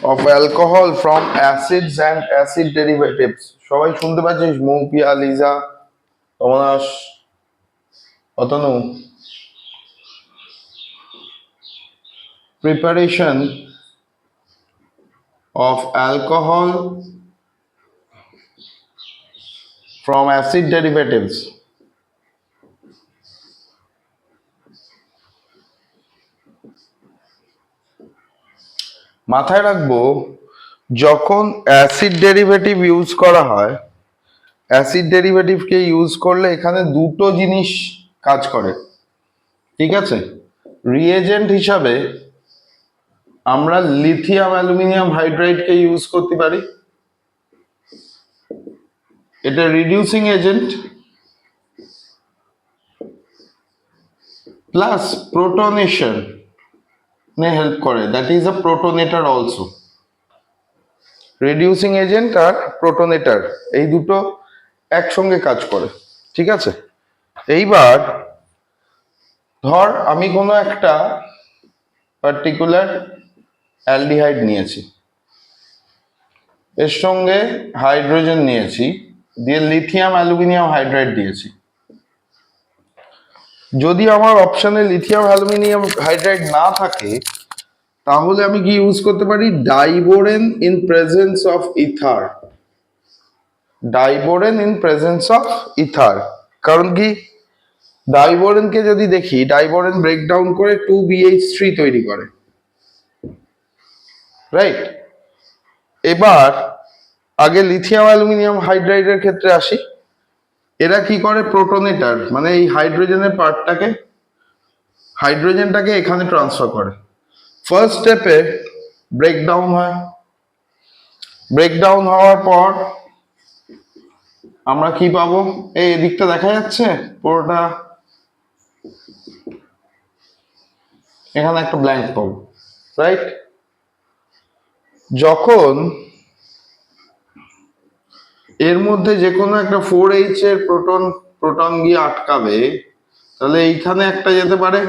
of alcohol from acids and acid derivatives. সবাই শুনতে পাচ্ছিস? Moupia, Liza, কমলাস, Atanu. Preparation of alcohol from acid derivatives. মাথায় রাখবো, যখন অ্যাসিড ডেরিভেটিভ ইউজ করা হয়, অ্যাসিড ডেরিভেটিভকে ইউজ করলে এখানে দুটো জিনিস কাজ করে, ঠিক আছে? রিএজেন্ট হিসাবে আমরা লিথিয়াম অ্যালুমিনিয়াম হাইড্রাইডকে ইউজ করতে পারি, এটা reducing agent, plus protonation help করে, that is a protonator also. Reducing agent আর প্রোটোনেটার এই দুটো একসঙ্গে কাজ করে, ঠিক আছে? এইবার ধর আমি কোনো একটা পার্টিকুলার অ্যালডিহাইড নিয়েছি, এর সঙ্গে হাইড্রোজেন নিয়েছি, দিয়ে লিথিয়াম অ্যালুমিনিয়াম হাইড্রাইড দিয়েছি। যদি আমার অপশনে লিথিয়াম অ্যালুমিনিয়াম হাইড্রাইড না থাকে, তাহলে আমি কি ইউজ করতে পারি? Diborane in presence of ether. Diborane in presence of ether, কারণ কি ডাইবোরেনকে যদি দেখি, ডাইবোরেন ব্রেকডাউন করে 2BH3 তৈরি করে, রাইট? এবার আগে লিথিয়াম অ্যালুমিনিয়াম হাইড্রাইডের ক্ষেত্রে আসি। এরা কি করে? প্রোটোনেটার, মানে এই হাইড্রোজেনের পার্টটাকে, হাইড্রোজেনটাকে এখানে ট্রান্সফার করে। ফার্স্ট স্টেপে ব্রেকডাউন হয়, ব্রেকডাউন হওয়ার পর আমরা কি পাবো? এই দিকটা দেখা যাচ্ছে পুরোটা, এখানে একটা ব্ল্যাঙ্ক পাবো, রাইট? যখন এর মধ্যে যে কোনো একটা 4H এর প্রোটন গিয়ে আটকাবে, তাহলে এইখানে একটা যেতে পারে,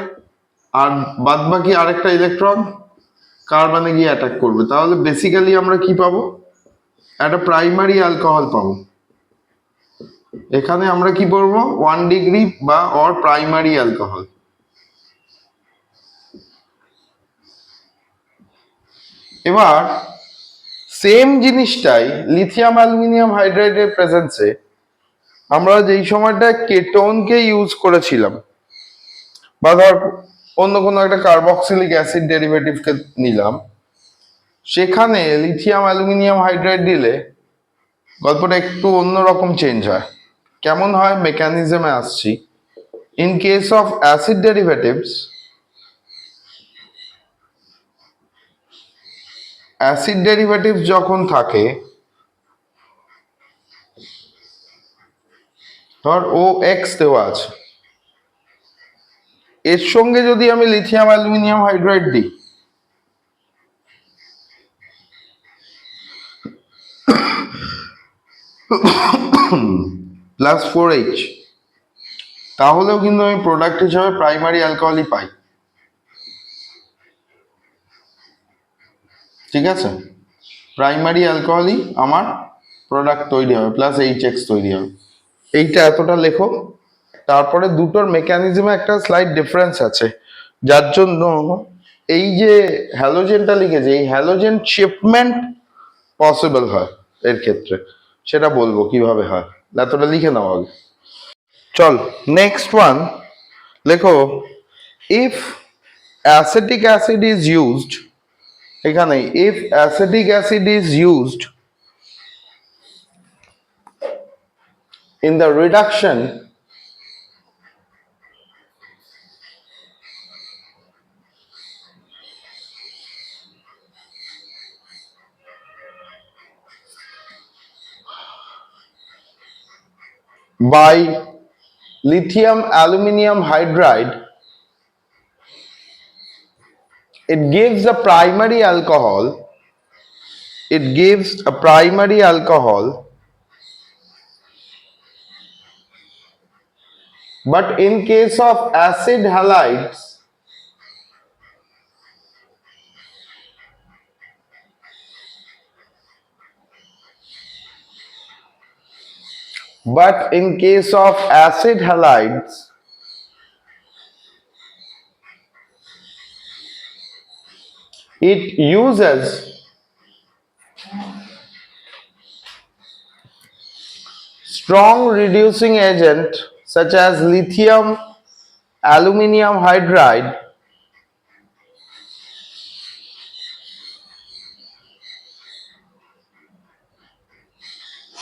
আর বাদ বাকি আরেকটা ইলেকট্রন কার্বনে গিয়ে অ্যাটাক করবে। তাহলে বেসিক্যালি আমরা কি পাবো? একটা প্রাইমারি অ্যালকোহল পাবো। এখানে আমরা কি বলবো? 1 ডিগ্রি বা অর প্রাইমারি অ্যালকোহল। এবার সেম জিনিসটাই লিথিয়াম অ্যালুমিনিয়াম হাইড্রাইডের প্রেজেন্সে আমরা যেই সময়টা কেটোনকে ইউজ করেছিলাম, বা ধর অন্য কোনো একটা কার্বক্সিলিক অ্যাসিড ডেরিভেটিভকে নিলাম, সেখানে লিথিয়াম অ্যালুমিনিয়াম হাইড্রাইড দিলে গল্পটা একটু অন্যরকম চেঞ্জ হয়। কেমন হয়? মেকানিজমে আসছি। In case of acid derivatives, acid derivative যখন থাকে, ধর OX দেওয়া আছে, এর সঙ্গে যদি আমি লিথিয়াম অ্যালুমিনিয়াম হাইড্রাইড দিই, প্লাস 4H, তাহলেও কিন্তু আমি প্রোডাক্ট হিসাবে প্রাইমারি অ্যালকোহলই পাই, ঠিক আছে? প্রাইমারি অ্যালকোহলই আমার প্রোডাক্ট তৈরি হবে, প্লাস HX তৈরি হবে। এইটা এতটা লেখো। তারপরে দুটোর মেকানিজমে একটা স্লাইড ডিফারেন্স আছে, যার জন্য এই যে হ্যালোজেনটা লিখেছে, এই হ্যালোজেন শিপমেন্ট পসিবল হয় এর ক্ষেত্রে, সেটা বলবো কিভাবে হয়। এতটা লিখে নাও আগে। চল নেক্সট ওয়ান লেখো। If acetic acid is used, এখানে if acetic acid is used in the reduction by lithium aluminium hydride, it gives a primary alcohol, it gives a primary alcohol, but in case of acid halides, but in case of acid halides, it uses strong reducing agent such as lithium aluminium hydride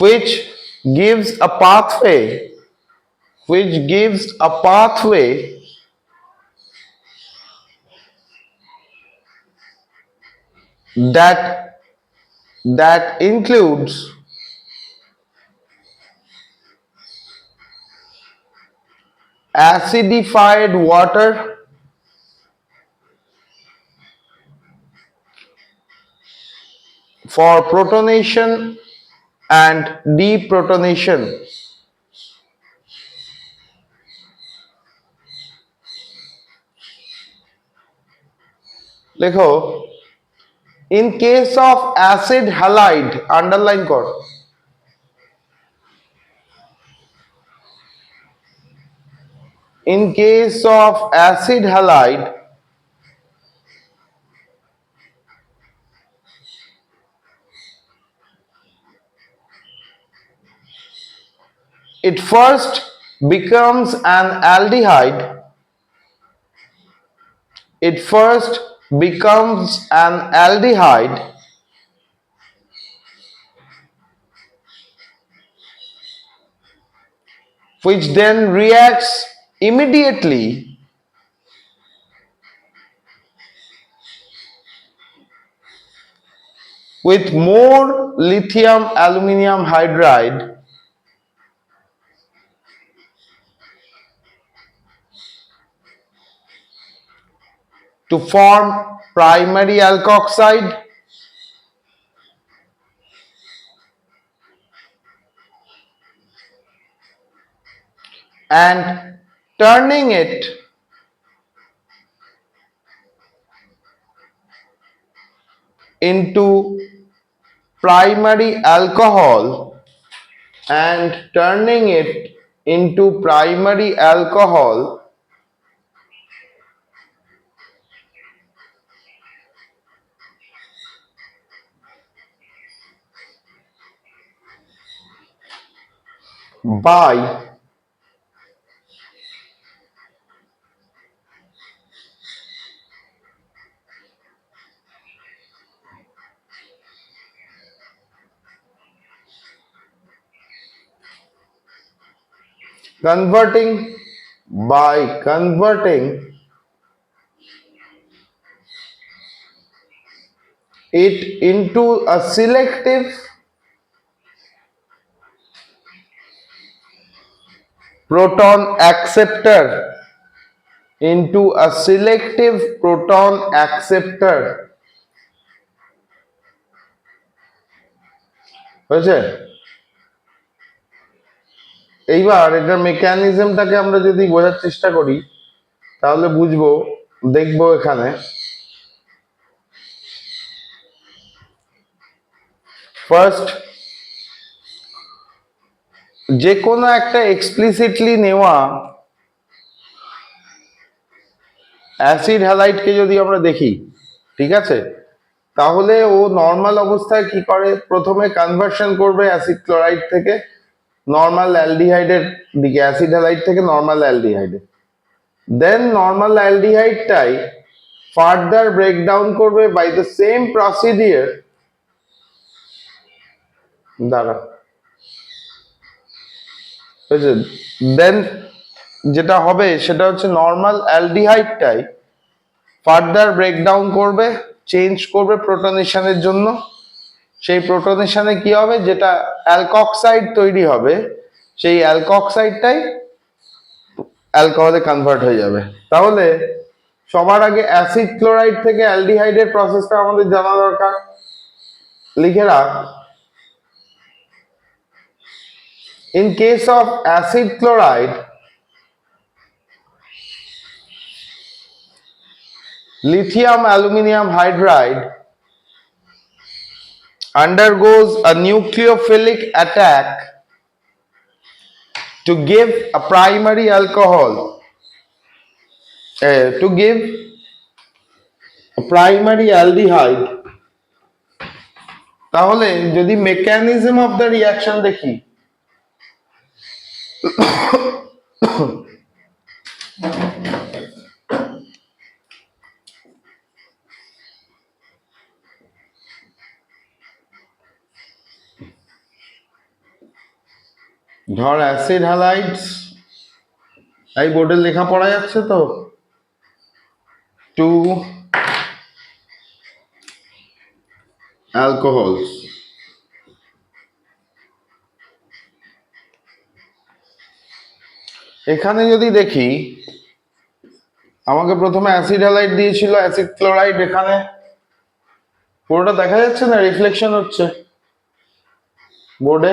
which gives a pathway which gives a pathway that that includes acidified water for protonation and deprotonation. লেখো in case of acid halide underline কর in case of acid halide it first becomes an aldehyde. It first becomes an aldehyde which then reacts immediately with more lithium aluminium hydride to form primary alkoxide and turning it into primary alcohol and turning it into primary alcohol by converting it into a selective proton acceptor হয়েছে এইবার এটার মেকানিজমটাকে আমরা যদি বোঝার চেষ্টা করি তাহলে বুঝবো দেখবো এখানে ফার্স্ট যে কোনো একটা এক্সপ্লিসিটলি নেওয়া অ্যাসিড হ্যালাইডকে যদি আমরা দেখি ঠিক আছে তাহলে ও নর্মাল অবস্থায় কি করে প্রথমে কনভার্সন করবে অ্যাসিড ক্লোরাইড থেকে নর্মাল অ্যালডিহাইডের দিকে অ্যাসিড হ্যালাইড থেকে নর্মাল অ্যালডিহাইডে দেন নর্মাল অ্যালডিহাইডটাই ফার্দার ব্রেকডাউন করবে বাই দ্য সেম প্রসিডিওর দ্বারা দেন যেটা হবে সেটা হচ্ছে নর্মাল অ্যালডিহাইডটাই ফার্দার ব্রেকডাউন করবে চেঞ্জ করবে প্রোটনেশনের জন্য সেই প্রোটনেশনে কি হবে যেটা অ্যালকক্সাইড তৈরি হবে সেই অ্যালকক্সাইডটাই অ্যালকোহলে কনভার্ট হয়ে যাবে তাহলে সবার আগে অ্যাসিড ক্লোরাইড থেকে অ্যালডিহাইডের প্রসেসটা আমাদের জানা দরকার লিখে রাখ in case of acid chloride lithium aluminium hydride undergoes a nucleophilic attack to give a primary alcohol, to give a primary aldehyde, তাহলে যদি মেকানিজম অফ দ্য রিয়াকশন দেখি, ধর অ্যাসিড হ্যালাইডস, এই বোর্ডে লেখা পড়া যাচ্ছে তো, টু alcohols, এখানে যদি দেখি আমাকে প্রথমে অ্যাসিড হ্যালাইড দিয়েছিল, অ্যাসিড ক্লোরাইড, এখানে পুরোটা দেখা যাচ্ছে না, রিফ্লেকশন হচ্ছে বোর্ডে।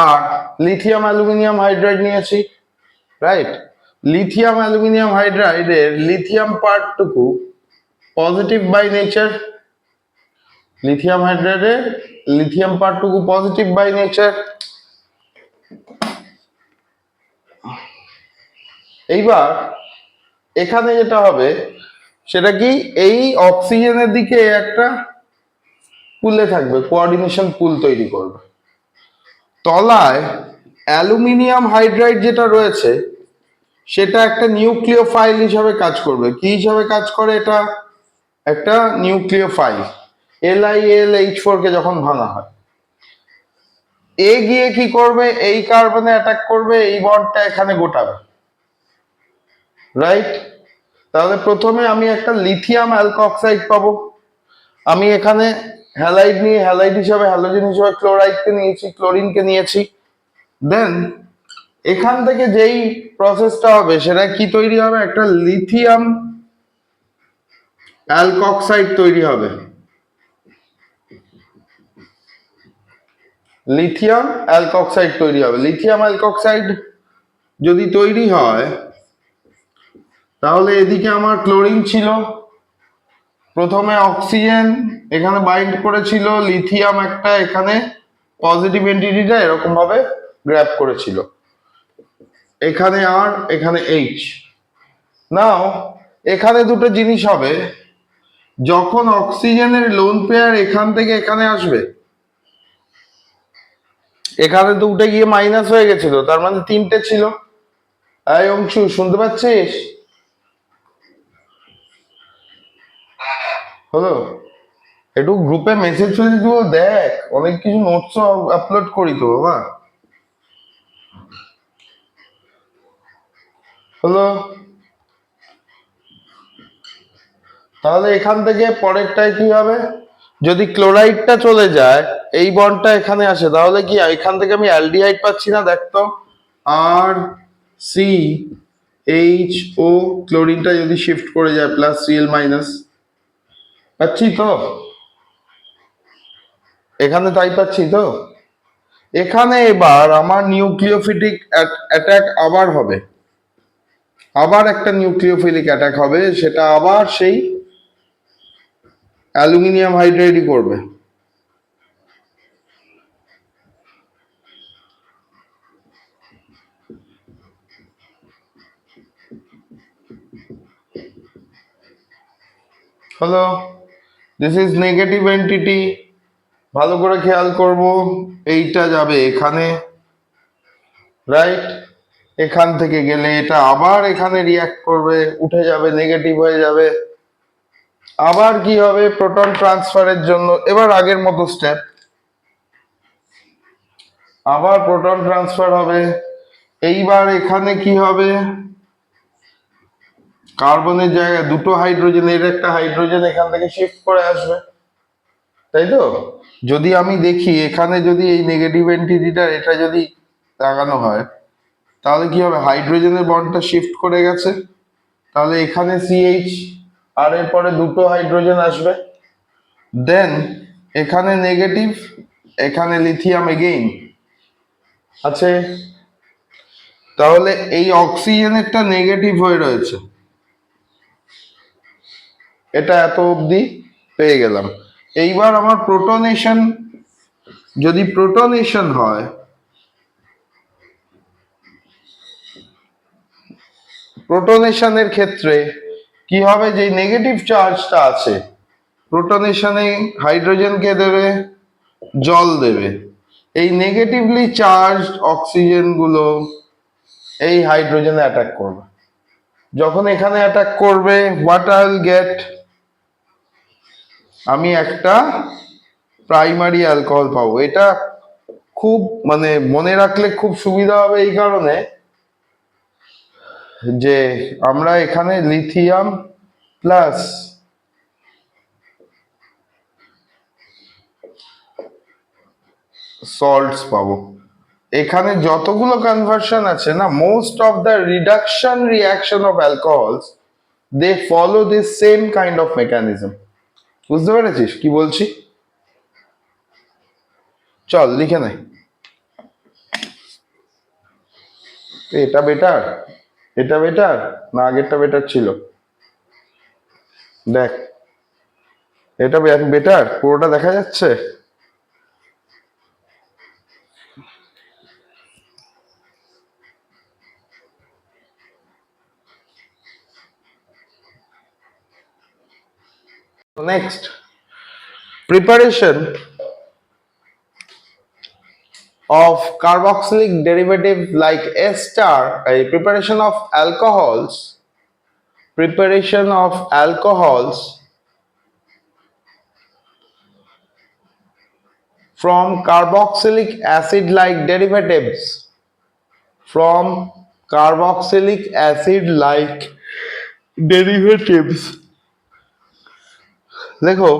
আর লিথিয়াম অ্যালুমিনিয়াম হাইড্রাইড নিয়েছি, রাইট? লিথিয়াম অ্যালুমিনিয়াম হাইড্রাইডের লিথিয়াম পার্টটুকু পজিটিভ বাই নেচার, লিথিয়াম হাইড্রাইডের লিথিয়াম পার্টটুকু পজিটিভ বাই নেচার। এইবার এখানে যেটা হবে সেটা কি, এই অক্সিজেনের দিকে একটা পুলে থাকবে, কোঅর্ডিনেশন পুল তৈরি করবে। তলায় অ্যালুমিনিয়াম হাইড্রাইড যেটা রয়েছে সেটা একটা নিউক্লিওফাইল হিসাবে কাজ করবে। কি হিসাবে কাজ করে? এটা একটা নিউক্লিওফাইল। LiAlH4 কে যখন ভাঙা হয়, এ গিয়ে কি করবে, এই কার্বনে অ্যাটাক করবে, এই বন্ডটা এখানে গোটাবে, রাইট? তাহলে প্রথমে আমি একটা লিথিয়াম অ্যালকক্সাইড পাবো। আমি এখানে হ্যালাইড নিয়ে, হ্যালাইড হিসাবে হ্যালোজেন হিসাবে ক্লোরাইডকে নিয়েছি, ক্লোরিনকে নিয়েছি। দেন এখান থেকে যেই প্রসেসটা হবে সেটা কি তৈরি হবে, একটা লিথিয়াম অ্যালকক্সাইড তৈরি হবে। লিথিয়াম অ্যালকক্সাইড তৈরি হবে। লিথিয়াম অ্যালকক্সাইড যদি তৈরি হয় তাহলে এদিকে আমার ক্লোরিন ছিল, প্রথমে অক্সিজেন এখানে বাইন্ড করেছিল, লিথিয়াম একটা এখানে পজিটিভ এন্টিটিটা এরকম ভাবে গ্র্যাব করেছিল, এখানে আর এখানে এইচ। নাও এখানে দুটো জিনিস হবে, যখন অক্সিজেনের লোন পেয়ার এখান থেকে এখানে আসবে, এখানে তো উঠে গিয়ে মাইনাস হয়ে গেছিল, তার মানে তিনটে ছিল। এই অংশু শুনতে পাচ্ছিস? হলো? একটু গ্রুপে মেসেজ ফেসেজ গুলো দেখ, অনেক কিছু নোটস আপলোড করি তো বাবা। হলো? তাহলে এখান থেকে পরেরটায় কি হবে, যদি ক্লোরাইডটা চলে যায়, এই বন্ডটা এখানে আসে, তাহলে কি এখান থেকে আমি অ্যালডিহাইড পাচ্ছি না? দেখতো, আর সি এইচ ও, ক্লোরিনটা যদি শিফট করে যায় প্লাস Cl মাইনাস, পাচ্ছি তো এখানে? তাই পাচ্ছি তো। এখানে এবার আমার নিউক্লিওফিলিক অ্যাটাক আবার হবে, আবার একটা নিউক্লিওফিলিক অ্যাটাক হবে, সেটা আবার সেই অ্যালুমিনিয়াম হাইড্রাইডই করবে। হলো? This is negative entity. ভালো করে খেয়াল করব, এইটা যাবে এখানে, রাইট? এখান থেকে গেলে এটা আবার এখানে রিয়াক্ট করবে, উঠে যাবে, নেগেটিভ হয়ে যাবে। আবার কি হবে, প্রোটন ট্রান্সফারের জন্য এবার আগের মতো স্টেপ, আবার প্রোটন ট্রান্সফার হবে। এইবার এখানে কি হবে, কার্বনের জায়গায় দুটো হাইড্রোজেন, এর একটা হাইড্রোজেন এখান থেকে শিফট করে আসবে, তাই তো? যদি আমি দেখি এখানে যদি এই নেগেটিভ এন্টিটিটা এটা যদি লাগানো হয়, তাহলে কি হবে, হাইড্রোজেনের বন্ডটা শিফট করে গেছে, তাহলে এখানে CH, আর এর পরে দুটো হাইড্রোজেন আসবে। দেন এখানে নেগেটিভ, এখানে লিথিয়াম এগেইন আছে, তাহলে এই অক্সিজেনেরটা নেগেটিভ হয়ে রয়েছে, এটা এত অবধি পেয়ে গেলাম। এইবার আমার প্রোটনেশন যদি প্রোটনেশন হয়, প্রোটনেশনের ক্ষেত্রে কি হবে, যে নেগেটিভ চার্জটা আছে, প্রোটনেশনে হাইড্রোজেনকে দেবে, জল দেবে, এই নেগেটিভলি চার্জড অক্সিজেন গুলো এই হাইড্রোজেনে অ্যাটাক করবে। যখন এখানে অ্যাটাক করবে, হোয়াট আই উইল গেট, আমি একটা প্রাইমারি অ্যালকোহল পাবো। এটা খুব মানে মনে রাখলে খুব সুবিধা হবে এই কারণে যে আমরা এখানে লিথিয়াম প্লাস সল্টস পাবো। এখানে যতগুলো কনভার্সন আছে না, most of the reduction reaction of alcohols they follow this same kind of mechanism. বুঝতে পেরেছিস কি বলছি? চল লিখে নে। এটা বেটার, এটা বেটার না আগেরটা বেটার ছিল? দেখ, এটা বেটার, পুরোটা দেখা যাচ্ছে। Next, preparation of carboxylic derivative like ester, preparation of alcohols from carboxylic acid like derivatives, from carboxylic acid like derivatives, দেখো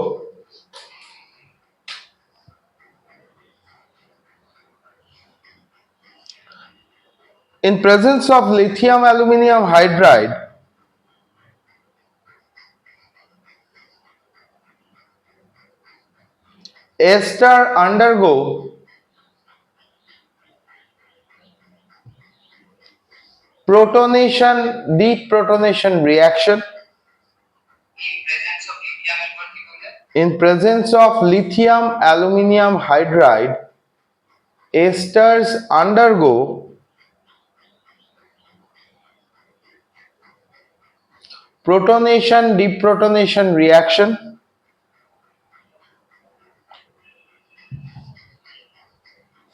in presence of lithium aluminum hydride, ester undergo protonation deprotonation reaction. In presence of lithium aluminum hydride, esters undergo protonation deprotonation reaction,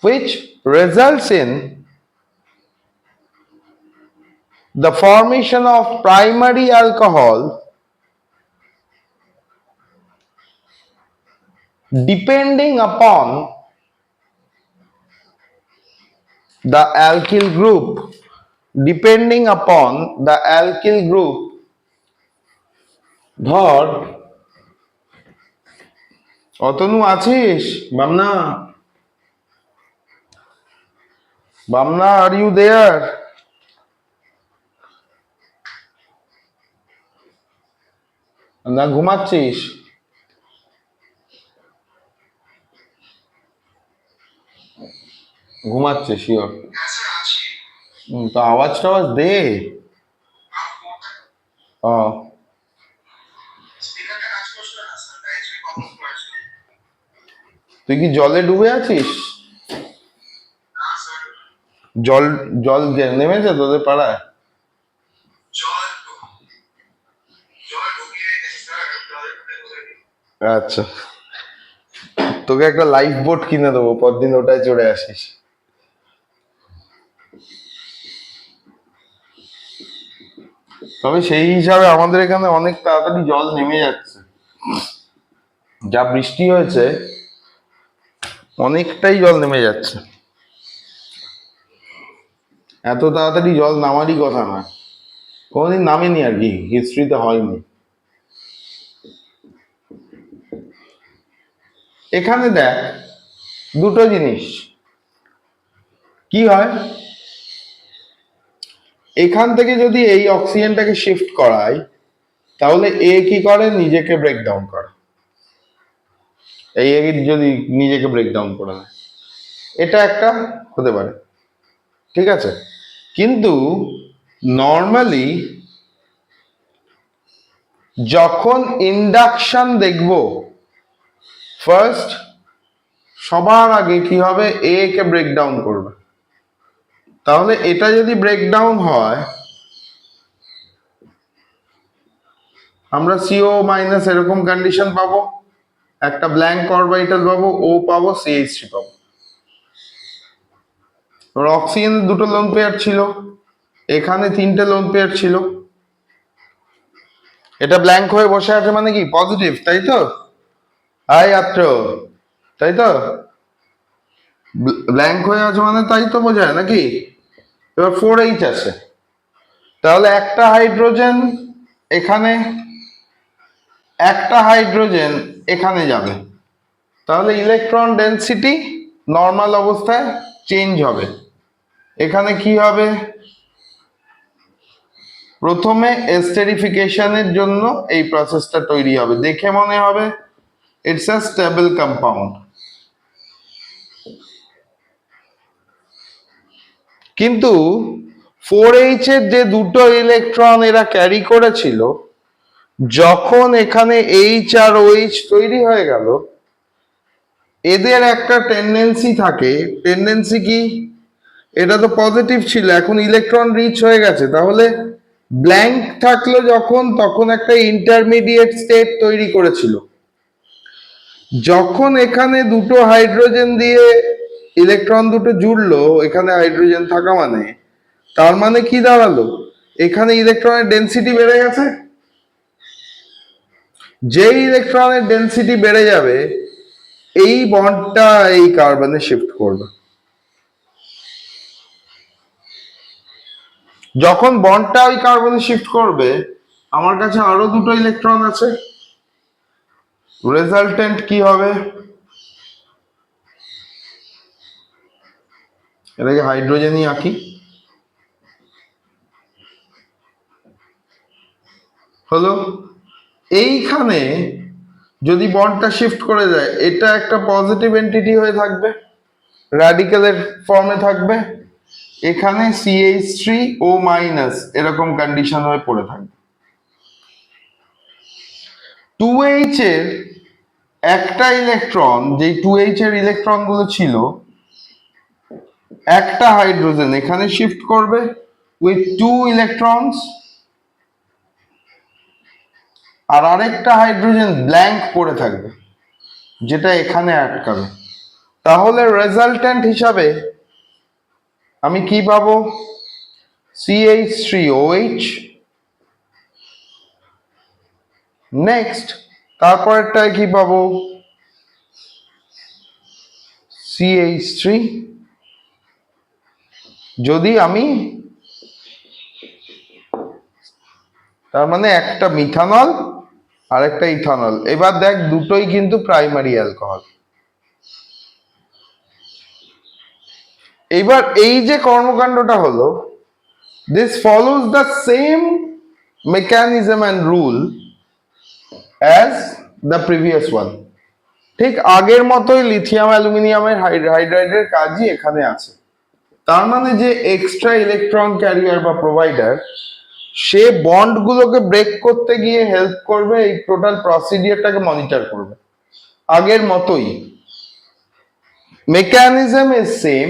which results in the formation of primary alcohol depending upon the alkyl group, depending upon the alkyl group. ধর অতনু আছিস? Bamna, Bamna, are you there? না ঘুমাচ্ছিস? ঘুমাচ্ছে sure? তো আওয়াজ টাওয়াজ দে। ও, তুই কি জলে ডুবে আছিস? জল জল নেমেছে তোদের পাড়ায়? আচ্ছা, তোকে একটা লাইফ বোট কিনে দেবো, পরদিন ওটায় চড়ে আসিস। তবে সেই হিসাবে আমাদের এখানে অনেক তাড়াতাড়ি জল নেমে যাচ্ছে, যা বৃষ্টি হয়েছে অনেকটাই জল নেমে যাচ্ছে। এত তাড়াতাড়ি জল নামারই কথা না, কোনোদিন নামেনি আর কি, হিস্ট্রিতে হয়নি। এখানে দেখ দুটো জিনিস কি হয়, এখান থেকে যদি এই অক্সিজেনটাকে শিফট করাই তাহলে এ কি করে, নিজেকে ব্রেকডাউন করে। এই যদি নিজেকে ব্রেকডাউন করে নেয়, এটা একটা হতে পারে, ঠিক আছে। কিন্তু নর্মালি যখন ইন্ডাকশন দেখব, ফার্স্ট সবার আগে কি হবে, এ কে ব্রেকডাউন করবে। তাহলে এটা যদি ব্রেকডাউন হয়, আমরা সিও মাইনাস এরকম কন্ডিশন পাবো, একটা ব্ল্যাঙ্ক অরবিটাল পাবো, ও পাবো, সিএইচ3 পাবো। এবার অক্সিজেন দুটো লোন পেয়ার ছিল, এখানে তিনটে লোন পেয়ার ছিল। এটা ব্ল্যাঙ্ক হয়ে বসে আছে মানে কি পজিটিভ, তাই তো? আই আত্র, তাই তো? ব্ল্যাঙ্ক হয়ে আছে মানে তাই তো বোঝায় নাকি? এবার 4H আছে, তাহলে একটা হাইড্রোজেন এখানে, একটা হাইড্রোজেন এখানে যাবে, তাহলে ইলেকট্রন ডেনসিটি নর্মাল অবস্থায় চেঞ্জ হবে। এখানে কি হবে, প্রথমে এস্টেরিফিকেশনের জন্য এই প্রসেসটা তৈরি হবে, দেখে মনে হবে ইটস আ স্টেবল কম্পাউন্ড। কিন্তু 4H এর যে দুটো ইলেকট্রন এরা ক্যারি করেছিল, যখন এখানে H আর OH তৈরি হয়ে গেল, এদের একটা টেন্ডেন্সি থাকে, টেন্ডেন্সি কি, এটা তো পজিটিভ ছিল, এখন ইলেকট্রন রিচ হয়ে গেছে, তাহলে ব্ল্যাঙ্ক থাকলো যখন, তখন একটা ইন্টারমিডিয়েট স্টেট তৈরি করেছিল। যখন এখানে দুটো হাইড্রোজেন দিয়ে ইলেকট্রন দুটো জুড়লো, এখানে হাইড্রোজেন থাকা মানে, তার মানে কি দাঁড়ালো, এখানে ইলেকট্রনের ডেনসিটি বেড়ে গেছে। যেই ইলেকট্রনের ডেনসিটি বেড়ে যাবে, এই বন্ডটা এই কার্বনে শিফট করবে। যখন বন্ডটা ওই কার্বনে শিফট করবে, আমার কাছে আরো দুটো ইলেকট্রন আছে, রেজাল্টেন্ট কি হবে, এটাকে হাইড্রোজেনই আঁকি, হলো এইখানে যদি বন্ডটা শিফট করে যায়, এটা একটা পজিটিভ এন্টিটি হয়ে থাকবে, র্যাডিক্যালের ফর্মে থাকবে, এখানে CH3 ও মাইনাস এরকম কন্ডিশন হয়ে পড়ে থাকবে। 2H এর একটা ইলেকট্রন, যে 2H এর ইলেকট্রন গুলো ছিল, একটা হাইড্রোজেন এখানে শিফট করবে উইথ 2 ইলেকট্রনস, আর আরেকটা হাইড্রোজেন ব্ল্যাঙ্ক পড়ে থাকবে, যেটা এখানে আটকাবে। তাহলে রেজাল্টেন্ট হিসাবে আমি কি পাবো, CH3OH, নেক্সট তারপরেরটায় কি পাবো, CH3, যদি আমি, তার মানে একটা মিথানল আর একটা ইথানল। এবার দেখ দুটোই কিন্তু প্রাইমারি অ্যালকোহল। এবার এই যে কর্মকাণ্ডটা হলো, this follows the same mechanism and rule as the previous one. ঠিক আগের মতোই লিথিয়াম অ্যালুমিনিয়ামের হাইড্রাইডের কাজই এখানে আছে। তার মানে যে এক্সট্রা ইলেকট্রন ক্যারিয়ার বা প্রোভাইডার, সে বন্ডগুলোকে ব্রেক করতে গিয়ে হেল্প করবে, এই টোটাল প্রসিডিয়ারটাকে মনিটর করবে, আগের মতোই মেকানিজম ইজ সেম।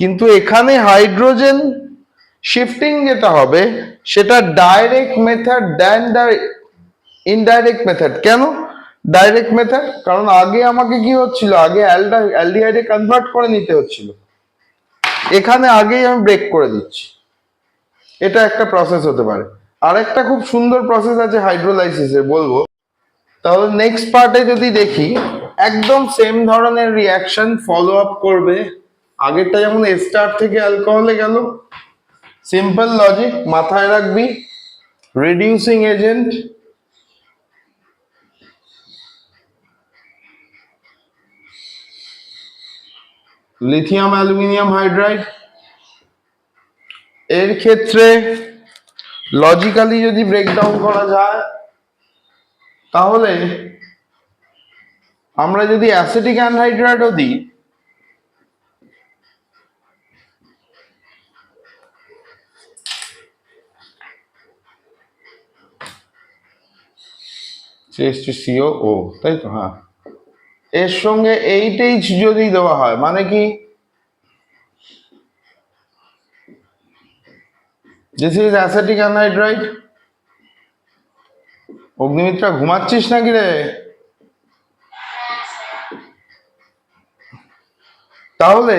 কিন্তু এখানে হাইড্রোজেন শিফটিং যেটা হবে, সেটা direct method then the indirect method. কেন ডাইরেক্ট মেথড? কারণ আগে আমাকে কি হচ্ছিল, আগে অ্যালডিহাইডে কনভার্ট করে নিতে হচ্ছিল, এখানে আগেই আমি ব্রেক করে দিচ্ছি। এটা একটা প্রসেস হতে পারে। আর একটা খুব সুন্দর প্রসেস আছে হাইড্রোলাইসিসের, বলবো। তাহলে নেক্সট পার্টে যদি দেখি, একদম সেম ধরনের রিয়াকশন ফলো আপ করবে, আগেরটা যেমন এস্টার থেকে অ্যালকোহলে গেল, সিম্পল লজিক মাথায় রাখবি, reducing agent, lithium aluminium hydride, এর ক্ষেত্রে লজিক্যালি যদি ব্রেকডাউন করা যায়, তাহলে আমরা যদি অ্যাসিটিক অ্যানহাইড্রাইডও দিই, CH2CO, তাই তো, হ্যাঁ, এর সঙ্গে 8H যদি দেওয়া হয় মানে কি, this is acetic anhydride. Agnimitra ঘুমাচ্ছিস নাকি রে? তাহলে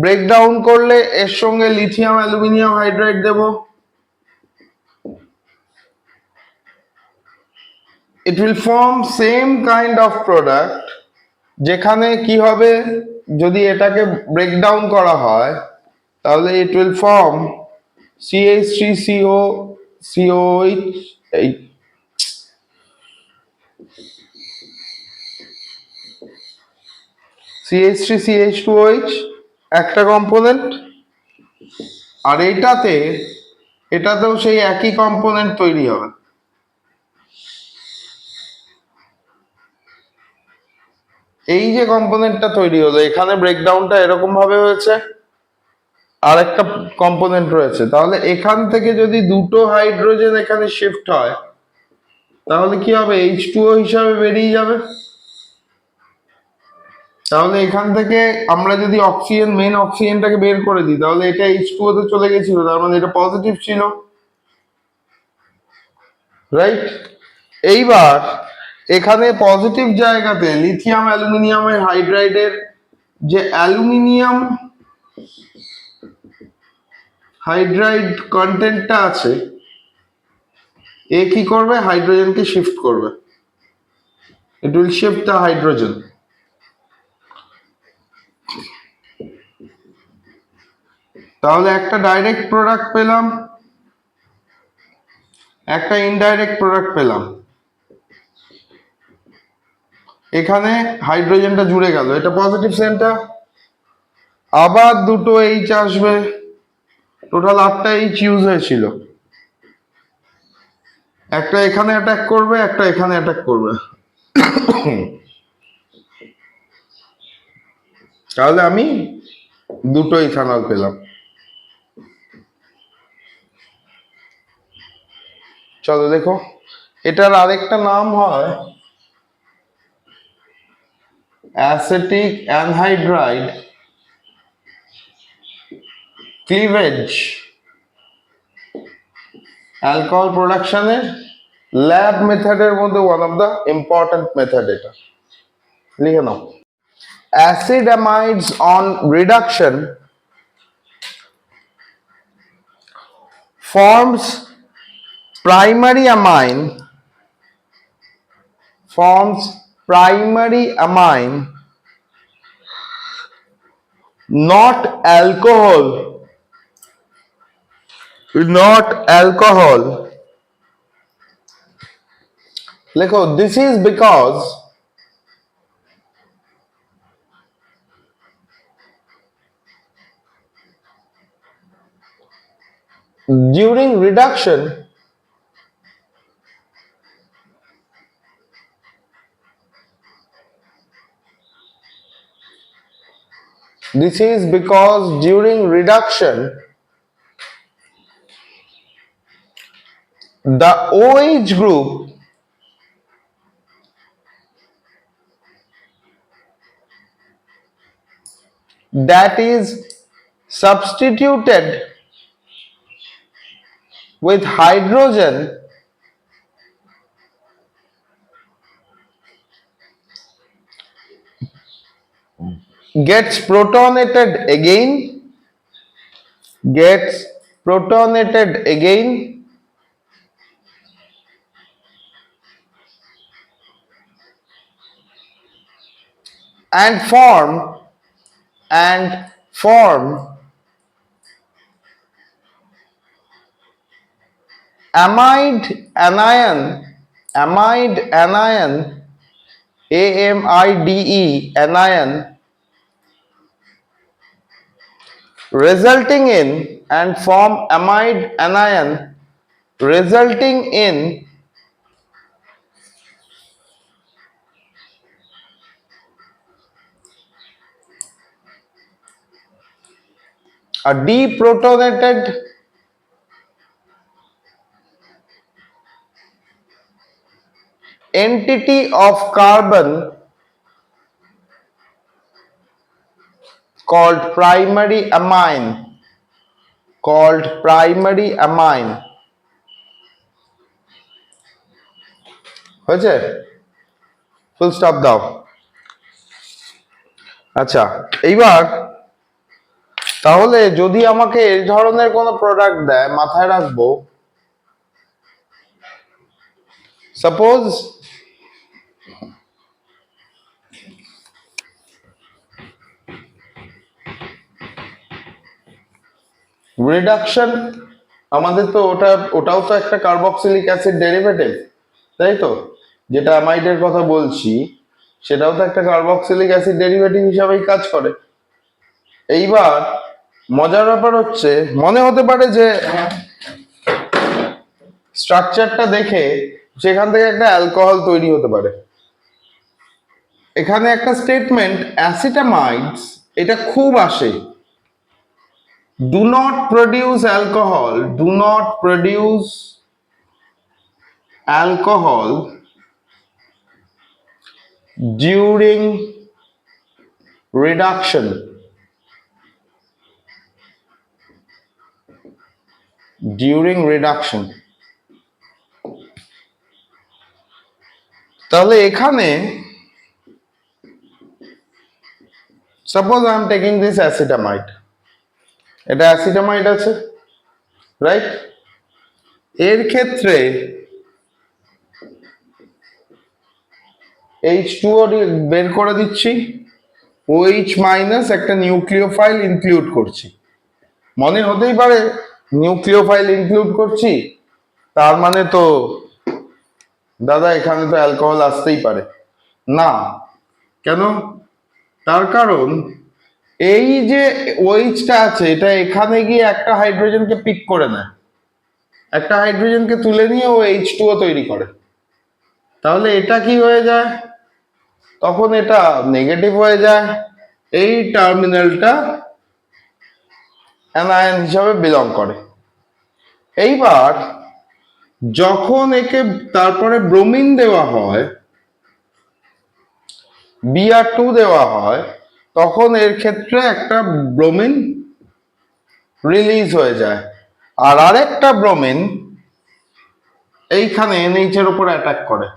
ব্রেকডাউন করলে এর সঙ্গে লিথিয়াম অ্যালুমিনিয়াম হাইড্রাইড দেব। It will form same kind of product, যেখানে কি হবে, যদি এটাকে ব্রেকডাউন করা হয় তাহলে ইট উইল ফর্ম CH3CO COH, এই CH3CH2OH একটা কম্পোনেন্ট, আর এটাতেও সেই একই কম্পোনেন্ট তৈরি হবে। এই যে কম্পোনেন্টটা তৈরি হলো, এখানে ব্রেকডাউনটা এরকম ভাবে হয়েছে, আর একটা কম্পোনেন্ট রয়েছে, তাহলে এখান থেকে যদি দুটো হাইড্রোজেন এখানে শিফট হয় তাহলে কি হবে, H2O হিসাবে বেরিয়ে যাবে। তাহলে এখান থেকে আমরা যদি অক্সিজেন, মেন অক্সিজেনটাকে বের করে দিই, তাহলে এটা H2O তে চলে গেছিল, তার মানে এটা পজিটিভ ছিল, রাইট? এইবার এখানে পজিটিভ জায়গাতে লিথিয়াম অ্যালুমিনিয়ামের হাইড্রাইডের যে অ্যালুমিনিয়াম হাইড্রাইড কন্টেন্টটা আছে, এ কি করবে, হাইড্রোজেনকে শিফট করবে, it will shift the hydrogen. তাহলে একটা ডাইরেক্ট প্রোডাক্ট পেলাম, একটা ইনডাইরেক্ট প্রোডাক্ট পেলাম। এখানে হাইড্রোজেনটা জুড়ে গেল, এটা পজিটিভ সেন্টার, আবার দুটো এইচ আসবে, টোটাল 8টা এইচ ইউজ হয়েছিল, একটা এখানে অ্যাটাক করবে, একটা এখানে অ্যাটাক করবে। তাহলে আমি দুটো ইথানল পেলাম। চলো দেখো, এটার আরেকটা নাম হয় অ্যাসেটিক অ্যানহাইড্রাইড ক্লিভেজ অ্যালকোহল প্রোডাকশনের ল্যাব মেথডের মধ্যে one of the important method. এটা লিখে নাও, acid amides on reduction forms primary amine forms primary amine not alcohol, not alcohol. লেখো, this is because during reduction this is because during reduction the OH group that is substituted with hydrogen gets protonated again, gets protonated again and form amide anion, amide anion, AMIDE anion, resulting in, and form amide anion resulting in a deprotonated entity of carbon called primary amine, called primary amine. হয়েছে? Full stop দাও। আচ্ছা, এইবার তাহলে যদি আমাকে এই ধরনের কোনো প্রোডাক্ট দেয়, মাথায় রাখবো সাপোজ রিডাকশন, আমাদের তো ওটাও তো একটা কার্বক্সিলিক অ্যাসিড ডেরিভেটিভ, তাই তো? যেটা অ্যামাইডের কথা বলছি সেটাও তো একটা কার্বক্সিলিক অ্যাসিড ডেরিভেটিভ হিসাবেই কাজ করে। এইবার মজার ব্যাপার হচ্ছে, মনে হতে পারে যে স্ট্রাকচারটা দেখে সেখান থেকে একটা অ্যালকোহল তৈরি হতে পারে। এখানে একটা স্টেটমেন্ট অ্যাসিটামাইডস, এটা খুব আসে, do not produce alcohol, do not produce alcohol during reduction, during reduction। তাহলে এখানে suppose I am taking this acetamide, এটা অ্যাসিটামাইড আছে, রাইট? এর ক্ষেত্রে H2O বের করে দিচ্ছি, OH মাইনাস একটা নিউক্লিওফাইল ইনক্লুড করছি। মনে হতেই পারে নিউক্লিওফাইল ইনক্লুড করছি তার মানে তো দাদা এখানে তো অ্যালকোহল আসতেই পারে না। কেন? তার কারণ এই যে ওইচটা আছে এটা এখানে গিয়ে একটা হাইড্রোজেনকে পিক করে নেয়, একটা হাইড্রোজেনকে তুলে নিয়ে ও H2O তৈরি করে। তাহলে এটা কি হয়ে যায়? তখন এটা নেগেটিভ হয়ে যায়, এই টার্মিনালটা অ্যানায়ন হিসাবে বিলং করে। এইবার যখন একে তারপরে ব্রোমিন দেওয়া হয়, Br2 দেওয়া হয়, তখন এর ক্ষেত্রে একটা ব্রোমিন রিলিজ হয়ে যায়, আর আরেকটা ব্রোমিন এইখানে NH এর উপর অ্যাটাক করে।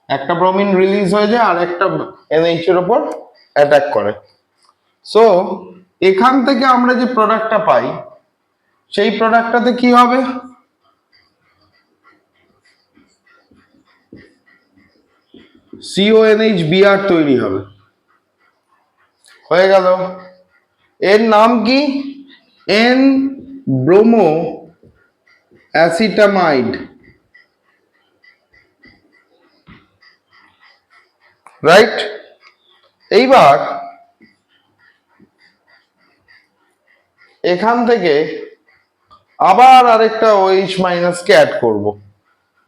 একটা ব্রোমিন রিলিজ হয়ে যায় আর একটা NH এর উপর অ্যাটাক করে। সো এখান থেকে আমরা যে প্রোডাক্টটা পাই সেই প্রোডাক্টটাতে কি হবে? CONH তৈরি হবে। হয়ে গেল। এর নাম কি? N bromo অ্যাসিটামাইড, right? এইবার এখান থেকে আবার আরেকটা OH মাইনাসকে অ্যাড করব,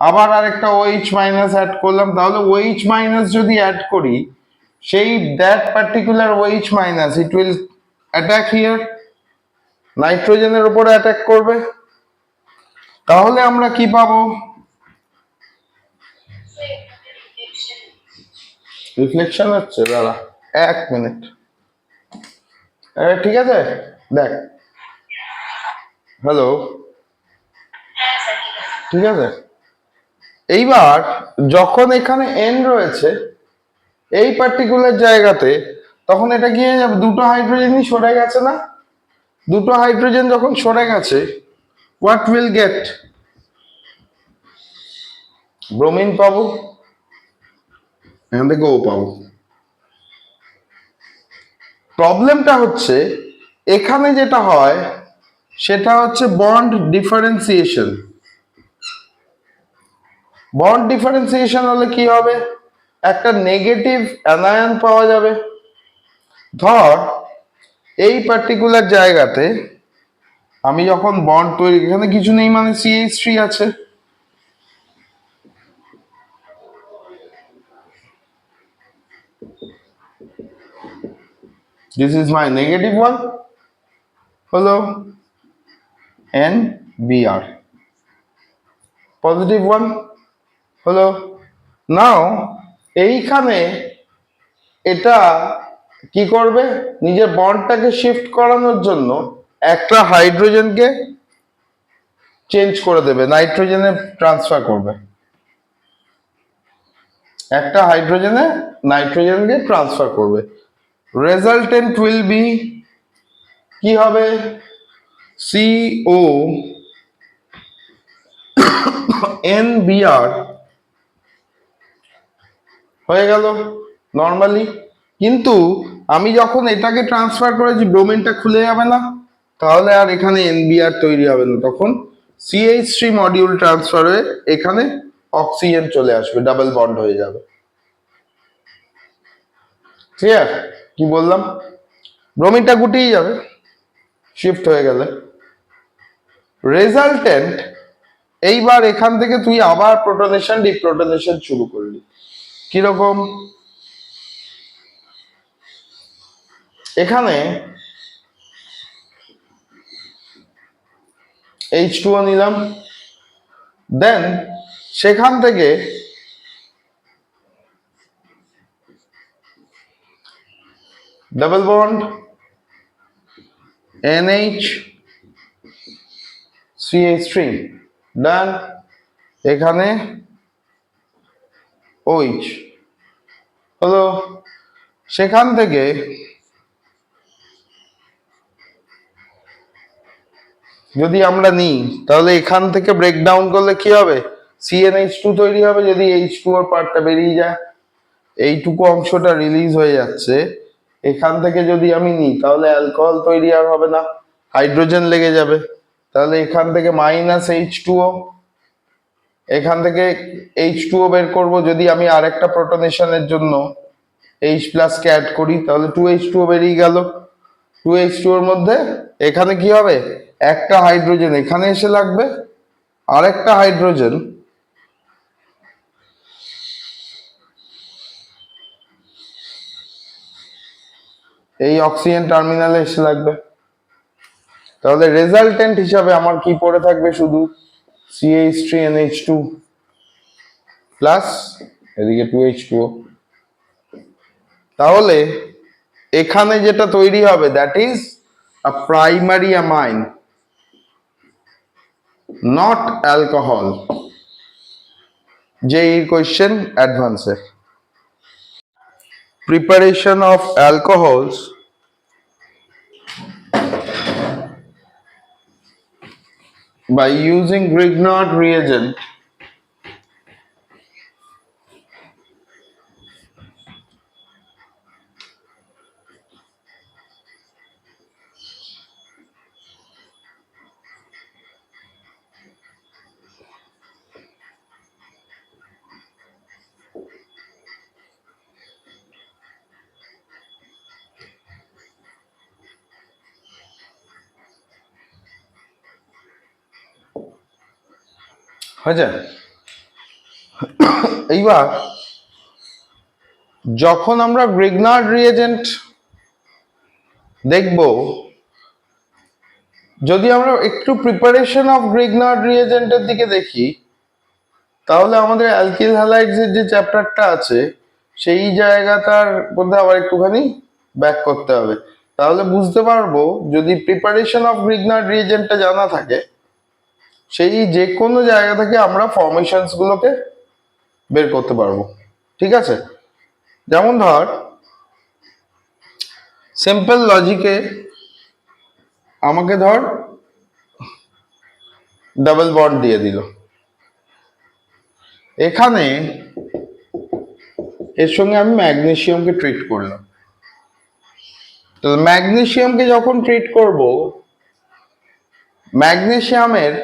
আবার আরেকটা OH মাইনাস অ্যাড করলাম। তাহলে OH মাইনাস যদি অ্যাড করি, সেই that particular OH minus it will attack here, নাইট্রোজেনের উপরে অ্যাটাক করবে। তাহলে আমরা কি পাবো? রিফ্লেকশন হচ্ছে, দাঁড়া 1 মিনিট। ঠিক আছে, দেখ, হ্যালো, ঠিক আছে। এইবার যখন এখানে N রয়েছে এই পার্টিকুলার জায়গাতে, তখন এটা কি হয়ে যাবে? দুটো হাইড্রোজেনই সরে গেছে না? দুটো হাইড্রোজেন যখন সরে গেছে, হোয়াট উইল গেট? ব্রোমিন পাবো, এখান থেকে ও পাবো। প্রবলেমটা হচ্ছে এখানে যেটা হয় সেটা হচ্ছে বন্ড ডিফারেন্সিয়েশন। বন্ড ডিফারেন্সিয়েশন হলে কি হবে? একটা নেগেটিভ অ্যানায়ন পাওয়া যাবে। ধর এই পার্টিকুলার জায়গাতে আমি যখন বন্ড তৈরি, এখানে কিছু নেই মানে CH3 আছে, this is my negative one, হলো NBr, পজিটিভ ওয়ান হলো। নাও এইখানে এটা কি করবে, নিজের বন্ডটাকে শিফট করানোর জন্য একটা হাইড্রোজেনকে চেঞ্জ করে দেবে, নাইট্রোজেনে ট্রান্সফার করবে, একটা হাইড্রোজেনে নাইট্রোজেনকে ট্রান্সফার করবে। রেজাল্টেন্ট উইল বি কি হবে, CO NBr হয়ে গেল নর্মালি। কিন্তু আমি যখন এটাকে ট্রান্সফার করেছি ব্রোমিনটা খুলে যাবে না, তাহলে আর এখানে NBr তৈরি হবে না, তখন CH3 মডিউল ট্রান্সফার হয়ে এখানে অক্সিজেন চলে আসবে, ডাবল বন্ড হয়ে যাবে। ক্লিয়ার কি বললাম, ব্রোমিনটা গুটিয়ে যাবে শিফট হয়ে গেলে। রেজাল্টেন্ট, এইবার এখান থেকে তুই আবার প্রোটনেশন ডিপ্রোটনেশন শুরু করলি, কিরকম, এখানে H2O নিলাম, দেন সেখান থেকে ডাবল বন্ড NH CH3 ডান, এখানে OH হলো। সেখান থেকে যদি আমরা নিই তাহলে এখান থেকে ব্রেকডাউন করলে কি হবে, CnH2 তৈরি হবে, যদি H2 এর পার্টটা বেরিয়ে যায়, এইটুকু অংশটা রিলিজ হয়ে যাচ্ছে, এখান থেকে যদি আমি নিই তাহলে অ্যালকোহল তৈরি আর হবে না, হাইড্রোজেন লেগে যাবে, তাহলে এখান থেকে -H2O, এখান থেকে H2O বের করব, যদি আমি আরেকটা প্রোটনেশনের জন্য H+ কে অ্যাড করি তাহলে 2H2O বেরিয়ে গেল। 2H2O এর মধ্যে এখানে কি হবে, একটা হাইড্রোজেন এখানে এসে লাগবে, আরেকটা হাইড্রোজেন এই অক্সিজেন টার্মিনালে এসে লাগবে। তাহলে রেজাল্টেন্ট হিসাবে আমার কি পড়ে থাকবে, শুধু CH3NH2 প্লাস এদিকে 2H2O। তাহলে এখানে যেটা তৈরি হবে that is a primary amine, not alcohol. JEE question অ্যাডভান্সের, preparation of alcohols by using Grignard reagent হয়েছে। এইবার যখন আমরা গ্রিগনার্ড রিয়েজেন্ট দেখব, যদি আমরা একটু প্রিপারেশন অফ গ্রিগনার্ড রিয়েজেন্টের দিকে দেখি, তাহলে আমাদের অ্যালকিল হ্যালাইডস এর যে চ্যাপ্টারটা আছে সেই জায়গাটার মধ্যে আবার একটুখানি ব্যাক করতে হবে, তাহলে বুঝতে পারবো। যদি প্রিপারেশন অফ গ্রিগনার্ড রিয়েজেন্টটা জানা থাকে, সেই যে কোনো জায়গা থেকে আমরা ফর্মেশনস গুলোকে বের করতে পারবো, ঠিক আছে। যেমন ধর সিম্পল লজিকে আমাকে ধর ডাবল বন্ড দিয়ে দিল, এখানে এর সঙ্গে আমি ম্যাগনেসিয়ামকে ট্রিট করলাম, তো ম্যাগনেসিয়ামকে যখন ট্রিট করব, ম্যাগনেসিয়ামের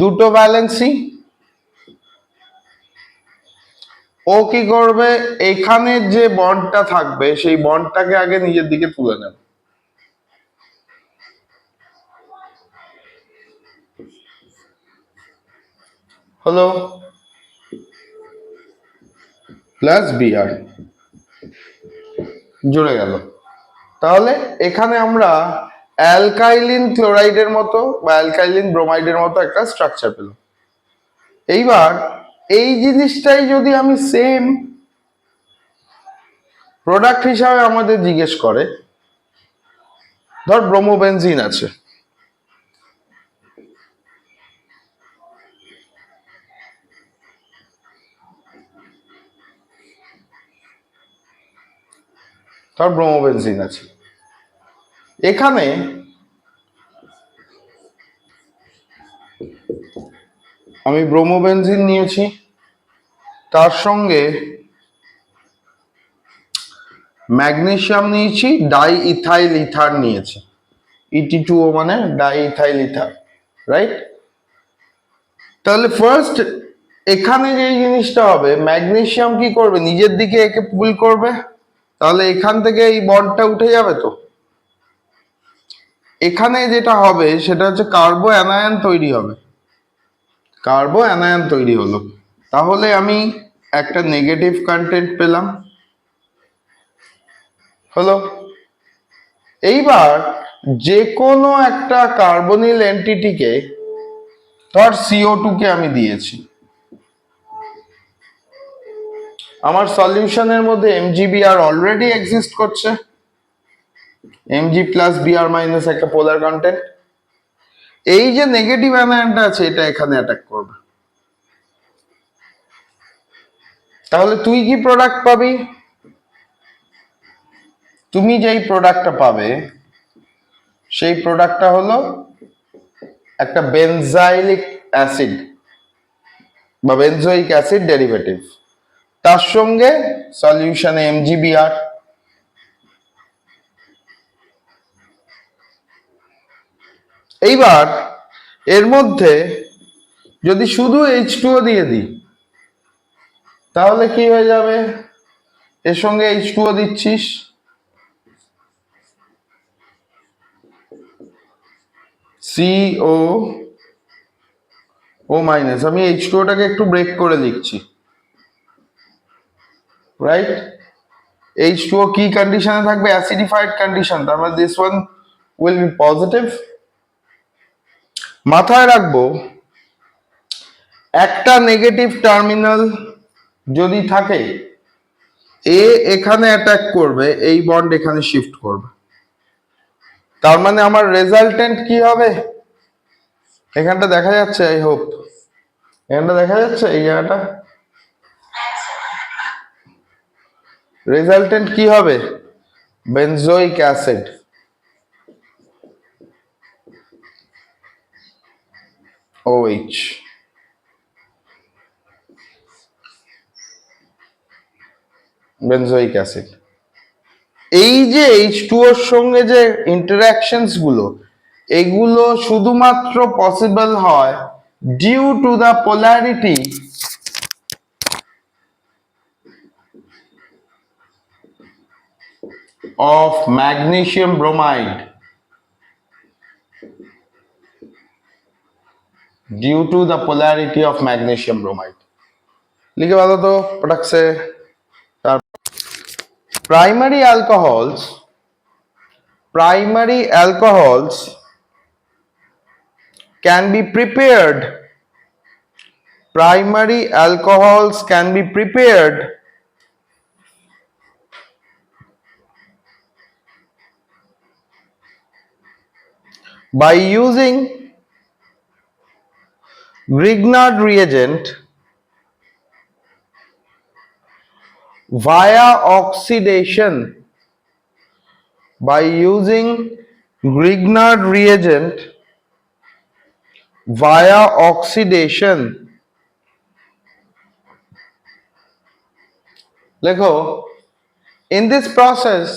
দুটো ভ্যালেন্সি, ও কি করবে, এখানে যে বন্ডটা থাকবে সেই বন্ডটাকে আগে নিজের দিকে তুলে নেবে, হলো প্লাস Br জুড়ে গেল। তাহলে এখানে আমরা অ্যালকাইলিন ক্লোরাইডের মতো বা অ্যালকাইলিন ব্রোমাইডের মতো একটা স্ট্রাকচার পেলাম। এইবার এই জিনিসটাই যদি আমি সেম প্রোডাক্ট হিসাবে আমাদের জিজ্ঞেস করে, ধর ব্রোমোবেনজিন আছে, ধর ব্রোমোবেনজিন আছে, এখানে আমি ব্রোমোবেনজিন নিয়েছি, তার সঙ্গে ম্যাগনেসিয়াম নিয়েছি, ডাই ইথাইল ইথার নিয়েছি, ET2O মানে ডাই ইথাইল ইথার, রাইট? তাহলে ফার্স্ট এখানে যে জিনিসটা হবে, ম্যাগনেসিয়াম কি করবে, নিজের দিকে একে পুল করবে, তাহলে এখান থেকে এই বন্ডটা উঠে যাবে। তো এখানে যেটা হবে সেটা হচ্ছে কার্বো অ্যানায়ন তৈরি হবে, কার্বো অ্যানায়ন তৈরি হলো, তাহলে আমি একটা নেগেটিভ কন্টেন্ট পেলাম, হলো। এইবার যে কোনো একটা কার্বনিল এন্টিটিকে, ধর CO2 কে আমি দিয়েছি, আমার সলিউশনের মধ্যে MgBr অলরেডি এক্সিস্ট করছে, Mg প্লাস Br মাইনাস একটা পোলার কন্টেন্ট, এই যে নেগেটিভ অ্যানায়নটা আছে এটা এখানে অ্যাটাক করবে, তাহলে তুই কি প্রোডাক্ট পাবি, তুমি যেই প্রোডাক্টটা পাবে সেই প্রোডাক্টটা হলো একটা বেনজাইলিক অ্যাসিড বা বেনজোইক অ্যাসিড ডেরিভেটিভ, তার সঙ্গে সলিউশনে MgBr। এইবার এর মধ্যে যদি শুধু H2O দিয়ে দিই তাহলে কি হয়ে যাবে, এর সঙ্গে H2O দিচ্ছিস, CO মাইনাস, আমি H2O টাকে একটু ব্রেক করে লিখছি, রাইট? H2O কি কন্ডিশনে থাকবে, অ্যাসিডিফাইড কন্ডিশন, তার মানে this one will be positive. মাথায় রাখবো একটা নেগেটিভ টার্মিনাল যদি থাকে, এ এখানে অ্যাটাক করবে, এই বন্ড এখানে শিফট করবে, তার মানে আমার রেজাল্টেন্ট কি হবে, এখানটা দেখা যাচ্ছে, আই হোপ এখানটা দেখা যাচ্ছে, এই জায়গাটা রেজাল্টেন্ট কি হবে, benzoic acid, OH, benzoic acid. এই যে H2O এর সঙ্গে যে ইন্টারঅ্যাকশনস গুলো, এগুলো শুধুমাত্র পসিবল হয় due to the polarity of magnesium bromide, due to the polarity of magnesium bromide. লিখে বলো তো পটাক সে। Primary alcohols can be prepared, primary alcohols can be prepared by using Grignard reagent via oxidation, by using Grignard reagent via oxidation। লেখো, in this process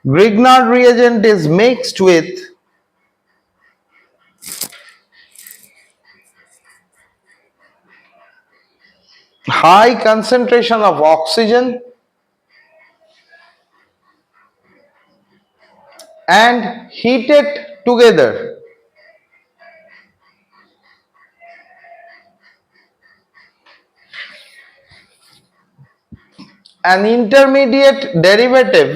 Grignard reagent is mixed with high concentration of oxygen and heated together. An intermediate derivative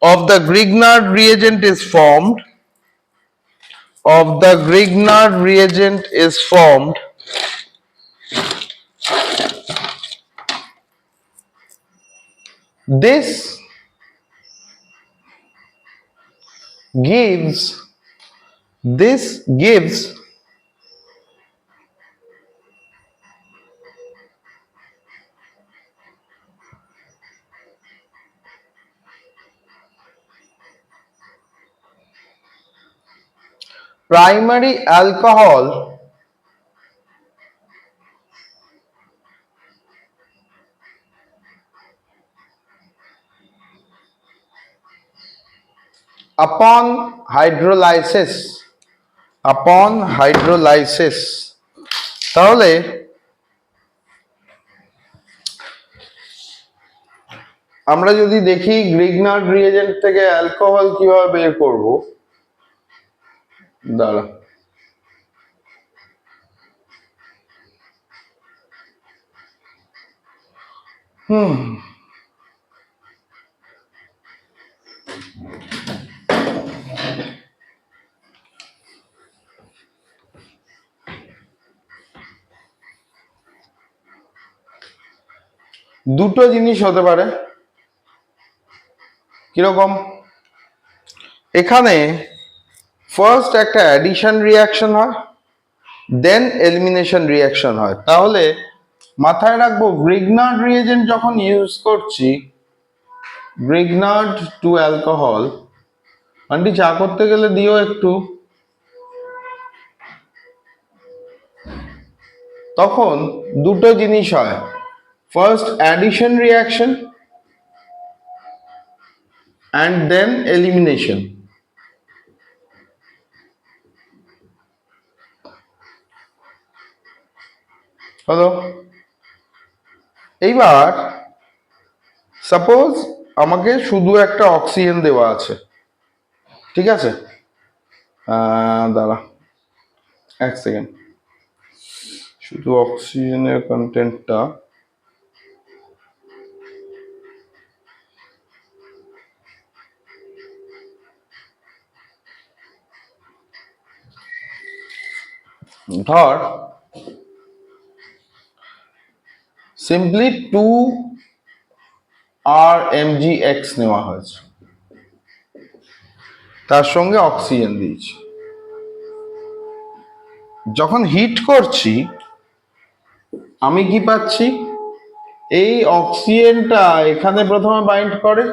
of the Grignard reagent is formed, this gives this gives primary alcohol upon hydrolysis তাহলে আমরা যদি দেখি Grignard reagent থেকে alcohol কিভাবে বের করব, দাঁড়া দুটো জিনিস হতে পারে। কিরকম? এখানে ফার্স্ট একটা অ্যাডিশন রিঅ্যাকশন হয়, দেন এলিমিনেশন রিঅ্যাকশন হয়। তাহলে মাথায় রাখবো গ্রিগনার্ড রিএজেন্ট যখন ইউজ করছি, গ্রিগনার্ড টু অ্যালকোহল, আন্টি চা করতে গেলে দিও একটু, তখন দুটো জিনিস হয়, first addition reaction and then elimination. হলো? এইবার সাপোজ আমাকে শুধু একটা অক্সিজেন দেওয়া আছে, ঠিক আছে? দাঁড়া এক সেকেন্ড, শুধু অক্সিজেনের কন্টেন্টটা ধর সিম্পলি 2RMgX নেওয়া হয়েছে, তার সঙ্গে অক্সিজেন দিয়েছি। যখন হিট করছি আমি কি পাচ্ছি? এই অক্সিজেনটা এখানে প্রথমে বাইন্ড করে,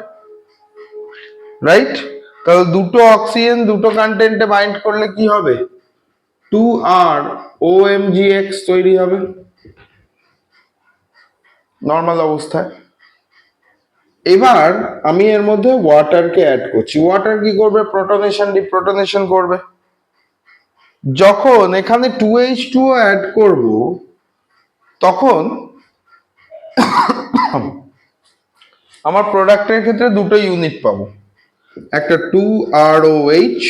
রাইট? তাহলে দুটো অক্সিজেন দুটো কন্টেন্টে বাইন্ড করলে কি হবে? 2ROMgX তৈরি হবে নর্মাল অবস্থায়। এবার আমি এর মধ্যে ওয়াটারকে অ্যাড করছি। ওয়াটার কি করবে? প্রোটনেশন ডিপ্রোটনেশন করবে। যখন এখানে 2H2O অ্যাড করব তখন আমার প্রোডাক্টের ক্ষেত্রে দুটো ইউনিট পাবো, একটা 2ROH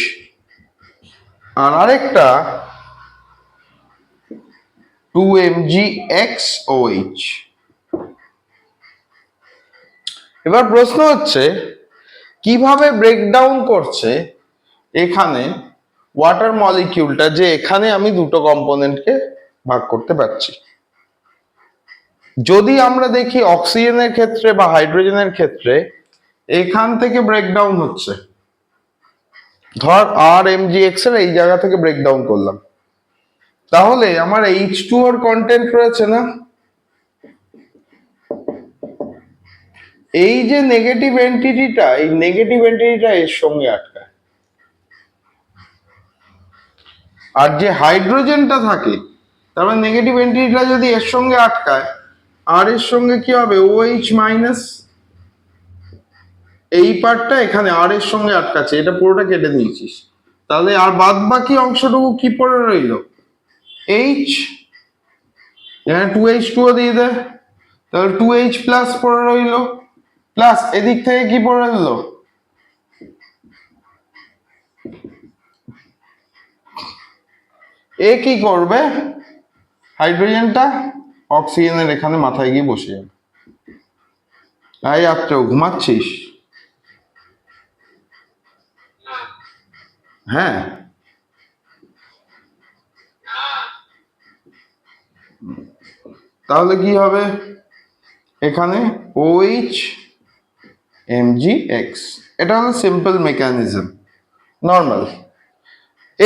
আর আরেকটা 2MgXOH। এবার প্রশ্ন হচ্ছে কিভাবে ব্রেকডাউন করছে এখানে ওয়াটার মলিকিউলটা, যে এখানে আমি দুটো কম্পোনেন্টকে ভাগ করতে পারছি। যদি আমরা দেখি অক্সিজেনের ক্ষেত্রে বা হাইড্রোজেনের ক্ষেত্রে এখান থেকে ব্রেকডাউন হচ্ছে, ধর RMgX এর এই জায়গা থেকে ব্রেকডাউন করলাম, তাহলে আমার H2O এর কন্টেন্ট রয়েছে না, এই যে নেগেটিভ এন্টিটিটা, এই নেগেটিভ এন্টিটিটা এর সঙ্গে আটকায়। আর যে হাইড্রোজেনটা থাকে, তার মানে নেগেটিভ এন্টিটিটা যদি এর সঙ্গে আটকায়, আর এর সঙ্গে কি হবে? OH মাইনাস, এই পার্টটা এখানে আর এর সঙ্গে আটকাচ্ছে, এটা পুরোটা কেটে দিয়েছিস, তাহলে আর বাদ বাকি অংশটুকু কি পড়ে রইল? H, এখানে 2H2O দিয়ে দে, তাহলে 2H প্লাস পড়ে রইল, প্লাস এদিক থেকে কি পড়ে রইল? এ কি করবে? হাইড্রোজেনটা অক্সিজেনের এখানে মাথায় গিয়ে বসে যাবে। এই আচ্ছা ঘুমাচ্ছিস? হ্যাঁ, তাহলে কি হবে এখানে OH MgX, এটা হলো সিম্পল মেকানিজম, নর্মাল।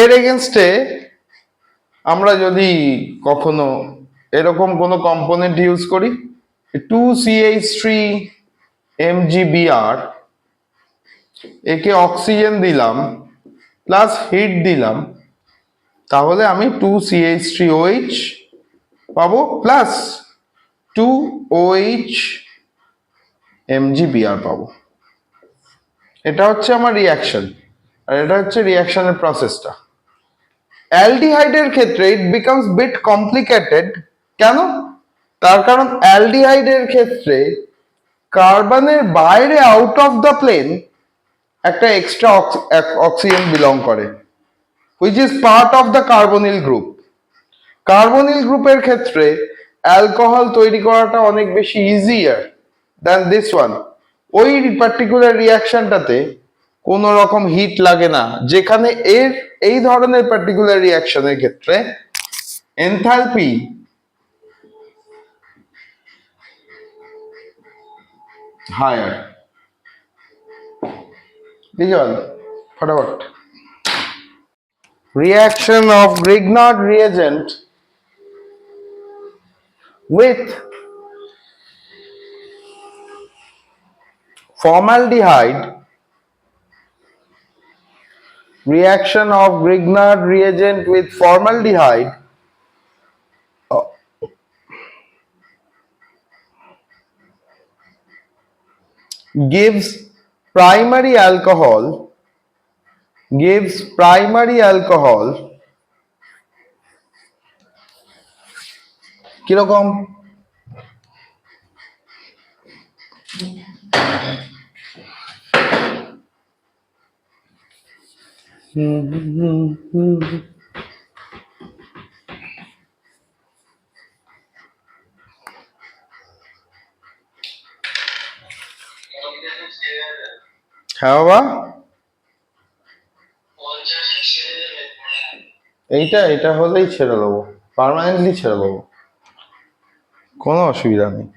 এর এগেনস্টে আমরা যদি কখনো এরকম কোনো কম্পোনেন্ট ইউজ করি, 2CH3 MgBr, একে অক্সিজেন দিলাম প্লাস হিট দিলাম, তাহলে আমি 2CH3OH পাবো প্লাস 2OH MgBr পাবো। এটা হচ্ছে আমার রিয়াকশন, আর এটা হচ্ছে রিয়াকশনের প্রসেসটা। অ্যালডিহাইডের ক্ষেত্রে ইট বিকামস বিট কমপ্লিকেটেড। কেন? তার কারণ অ্যালডিহাইডের ক্ষেত্রে কার্বনের বাইরে আউট অফ দ্য প্লেন একটা এক্সট্রা অক্সিজেন বিলং করে, which is part of the carbonyl group. Carbonyl গ্রুপের ক্ষেত্রে অ্যালকোহল তৈরি করাটা অনেক বেশি ইজিয়ার দ্যান দিস ওয়ান। ওই পার্টিকুলার রিয়াকশনটাতে কোনো রকম হিট লাগে না, যেখানে এই ধরনের পার্টিকুলার রিয়াকশনের ক্ষেত্রে এনথালপি হায়ার। বুঝতে পারলো ফটাফট? Reaction of Grignard reagent with formaldehyde, reaction of Grignard reagent with formaldehyde gives primary alcohol কিরকম? হ্যাঁ বাবা, এটা হলেই ছেড়ে দেবো, পার্মানেন্টলি ছেড়ে দেবো, কোনো অসুবিধা নেই।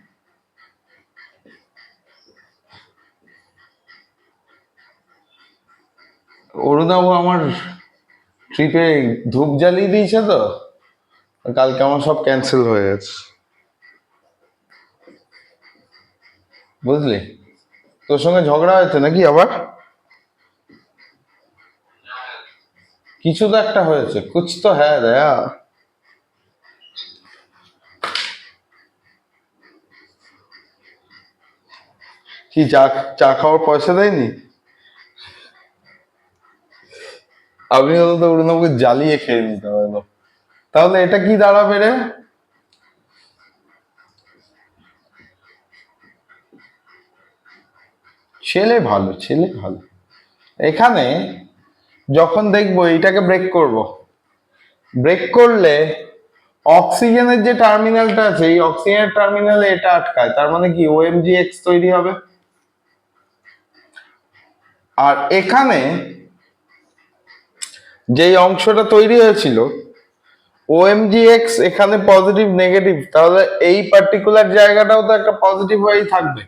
অরুণাবু আমার ট্রিপে ধূপ জ্বালিয়ে দিয়েছে, তো কালকে আমার সব ক্যান্সেল হয়ে গেছে, বুঝলি? তোর সঙ্গে ঝগড়া হয়েছে নাকি আবার? কিছু তো একটা হয়েছে, কুছ তো হ্যাঁ দয়া। কি চা খাওয়ার পয়সা দেয়নি? আপনি হলো তো অরুণাবুকে জ্বালিয়ে খেয়ে নিতে হলো। তাহলে এটা কি দাঁড়াবে রে? ছেলে ভালো, ছেলে ভালো। এখানে যখন দেখবো এইটাকে ব্রেক করলে অক্সিজেনের যে টার্মিনালটা আছে, এই অক্সিজেনের টার্মিনালে এটা আটকায়, তার মানে কি OMgX তৈরি হবে। আর এখানে যেই অংশটা তৈরি হয়েছিল OMgX এখানে পজিটিভ নেগেটিভ, তাহলে এই পার্টিকুলার জায়গাটাও তো একটা পজিটিভ হয়েই থাকবে।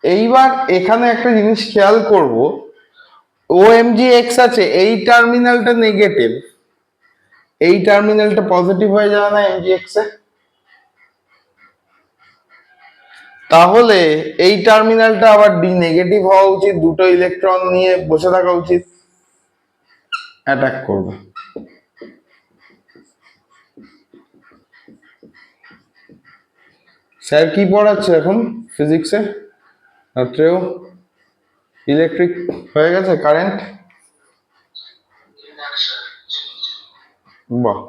এইবার এখানে একটা জিনিস খেয়াল করব, OMgX আছে, এই টার্মিনালটা নেগেটিভ, এই টার্মিনালটা পজিটিভ হয়ে যাবে না MgX এ? তাহলে এই টার্মিনালটা আবার ডি নেগেটিভ হওয়া উচিত, দুটো ইলেকট্রন নিয়ে বসে থাকা উচিত, অ্যাটাক করবে। স্যার কি পড়াচ্ছে এখন ফিজিক্সে? রাত্রেও ইলেকট্রিক হয়ে গেছে, কারেন্ট? বাহ।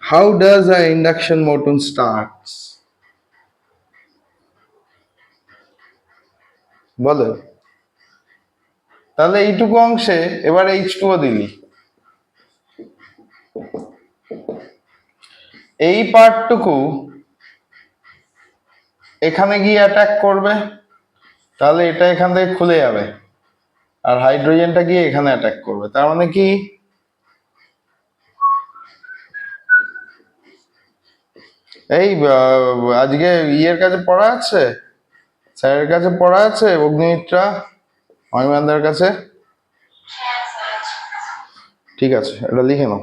How does a induction motor starts? বলো। তাহলে এইটুকু অংশে এবার H2O দিলি, এই পার্টটুকু এখানে গিয়ে অ্যাটাক করবে, তাহলে এটা এখান থেকে খুলে যাবে, আর হাইড্রোজেনটা গিয়ে এখানে অ্যাটাক করবে। তার মানে কি এই আজকে ইয়ের কাছে পড়া আছে, স্যারের কাছে পড়া আছে, অগ্নিমিত্রা অনিমানদার কাছে? ঠিক আছে, এটা লিখে নাও।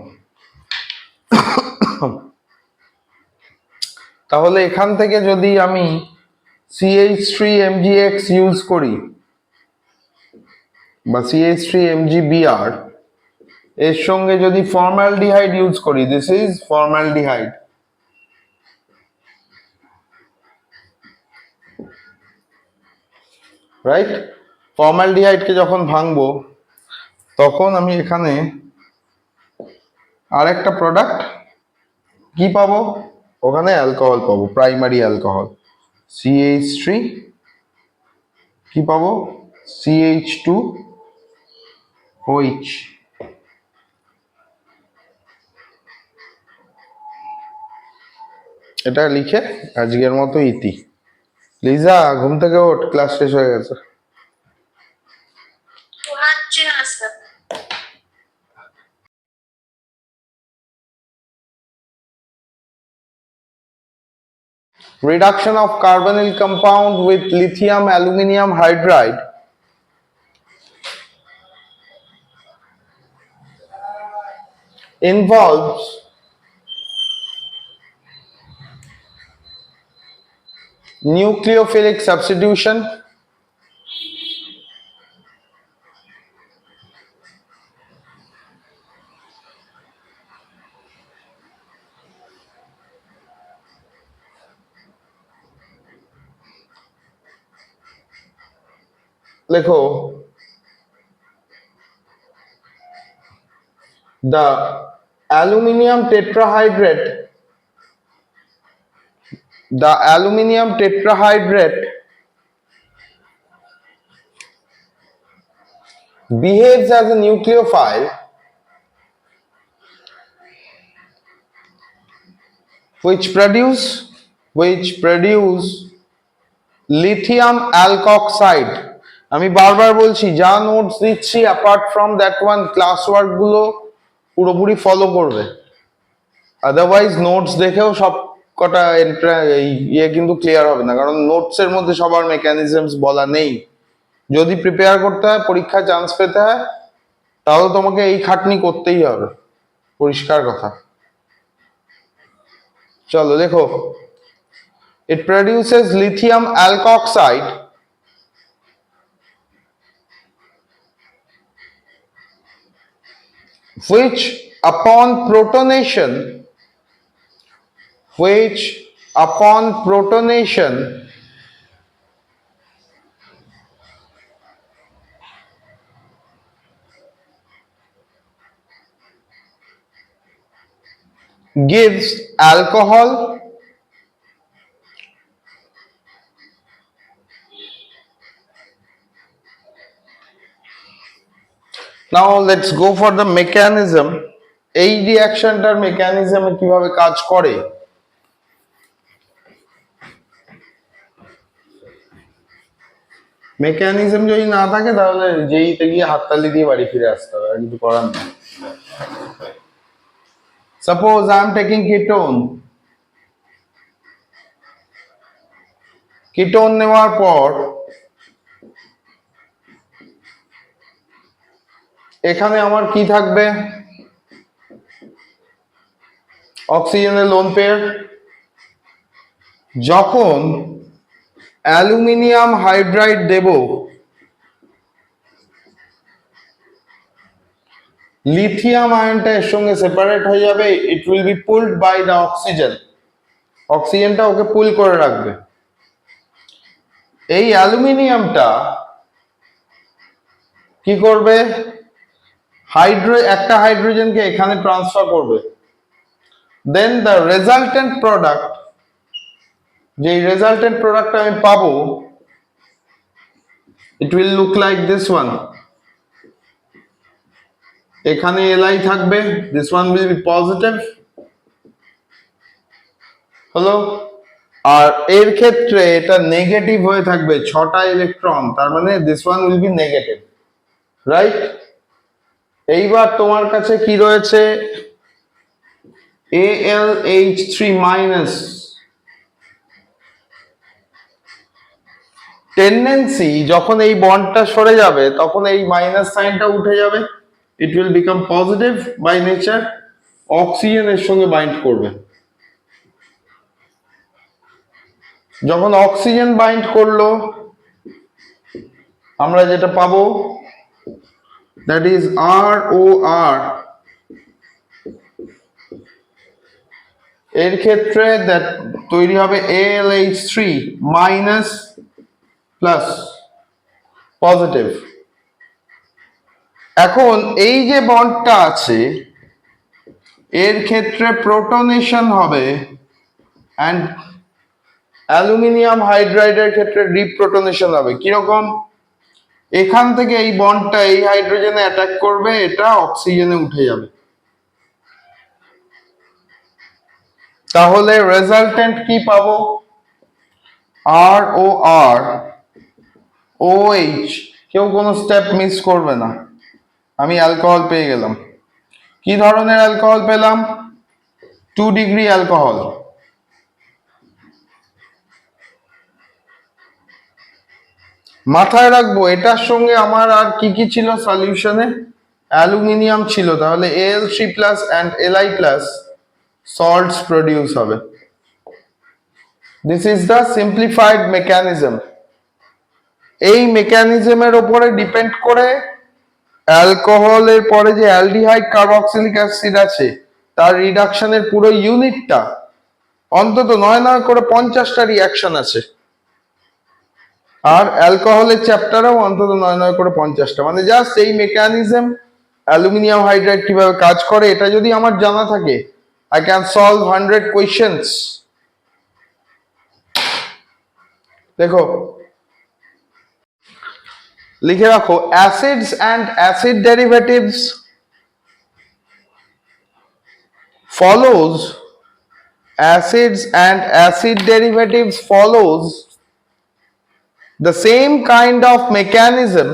তাহলে এখান থেকে যদি আমি CH3MgX ইউজ করি বা CH3MgBr, এর সঙ্গে যদি ফর্মালডিহাইড ইউজ করি, দিস ইজ ফর্মালডিহাইড, রাইট? ফর্মালডিহাইডকে যখন ভাঙবো তখন আমি এখানে আরেকটা প্রোডাক্ট কি পাবো, ওখানে অ্যালকোহল পাবো, প্রাইমারি অ্যালকোহল CH3, কি পাবো CH2OH। এটা লিখে আজকের মতো ইতি। লিজা ঘুম থেকে ওঠ, ক্লাস শেষ হয়ে গেছে। Reduction of carbonyl compound with lithium aluminium hydride involves nucleophilic substitution, লেখো the aluminium tetrahydrate, the aluminium tetrahydrate behaves as a nucleophile which produce lithium alkoxide। আমি বারবার বলছি, যা নোটস দিচ্ছি apart from that one class work গুলো পুরোপুরি follow করবে, otherwise notes দেখেও সব কটা ইয়ে কিন্তু ক্লিয়ার হবে না, কারণ নোটস এর মধ্যে সবার মেকানিজমস বলা নেই। যদি প্রিপেয়ার করতে হয়, পরীক্ষায় চান্স পেতে হয়, তাহলে তোমাকে এই খাটনি করতেই হবে, পরিষ্কার কথা। চলো দেখো, it produces lithium alkoxide which upon protonation gives alcohol now let's go for the mechanism। এই রিঅ্যাকশনটার মেকানিজম কিভাবে কাজ করে, মেকানিজম যদি না থাকে তাহলে যেইতে গিয়ে হাততালি দিয়ে বাড়ি ফিরে আসতে হবে, আর কিছু করার নেই। Suppose I am taking ketone নেওয়ার পর এখানে আমার কি থাকবে, অক্সিজেনের লোন পেয়ার। যখন অ্যালুমিনিয়াম হাইড্রাইড দেব, লিথিয়াম আয়নটা এর সঙ্গে সেপারেট হয়ে যাবে, it will be pulled by the oxygen, অক্সিজেনটা ওকে পুল করে রাখবে। এই অ্যালুমিনিয়ামটা কি করবে, একটা হাইড্রোজেনকে এখানে ট্রান্সফার করবে, দেন দ্য রেজাল্টেন্ট প্রোডাক্ট, যে রেজাল্টেন্ট প্রোডাক্ট আমি পাবো, it will look like this one. এখানে Li থাকবে, this one will be positive, হলো। আর এর ক্ষেত্রে এটা নেগেটিভ হয়ে থাকবে, 6টা ইলেকট্রন, তার মানে this one will be negative. Right? এইবার তোমার কাছে কি রয়েছে, AlH3 মাইনাস, টেন্ডেন্সি যখন এই বন্ডটা সরে যাবে তখন এই মাইনাস সাইনটা উঠে যাবে, it will become positive by nature, oxygen এর সঙ্গে বাইন্ড করবে। যখন অক্সিজেন বাইন্ড করলো আমরা যেটা পাবো দ্যাট ইজ ROR, এর ক্ষেত্রে দ্যাট তৈরি হবে AlH3 মাইনাস প্লাস পজিটিভ। এখন এই যে বন্ডটা আছে এর ক্ষেত্রে প্রোটনেশন হবে, অ্যান্ড অ্যালুমিনিয়াম হাইড্রাইডের ক্ষেত্রে রিপ্রোটনেশন হবে। কিরকম, এখান থেকে এই বন্ডটা এই হাইড্রোজেনে অ্যাটাক করবে, এটা অক্সিজেনে উঠে যাবে। তাহলে রেজাল্টেন্ট কি পাবো, ROR OH, কেউ কোনো স্টেপ মিস করবে না, আমি অ্যালকোহল পেয়ে গেলাম। কি ধরনের অ্যালকোহল পেলাম, 2 ডিগ্রি অ্যালকোহল। মাথায় রাখবো এটার সঙ্গে আমার আর কি কি ছিল সলিউশনে, অ্যালুমিনিয়াম ছিল, তাহলে Al3+ and Li+ salts produce হবে। This is the simplified mechanism. এই মেকানিজমের উপরে ডিপেন্ড করে অ্যালকোহলের পরে যে অ্যালডিহাইড কার্বক্সিলিক অ্যাসিড আছে তার রিডাকশনের পুরো ইউনিটটা অন্তত 9 করে 50টা রিয়াকশন আছে, আর অ্যালকোহলের চ্যাপ্টারেও অন্তত 9 করে 50টা। মানে জাস্ট এই মেকানিজম, অ্যালুমিনিয়াম হাইড্রাইড কিভাবে কাজ করে, এটা যদি আমার জানা থাকে, আই ক্যান সলভ 100 কোয়েশ্চেন্স। দেখো লিখে রাখো, acids and acid derivatives follows, acids and acid derivatives follows the same kind of mechanism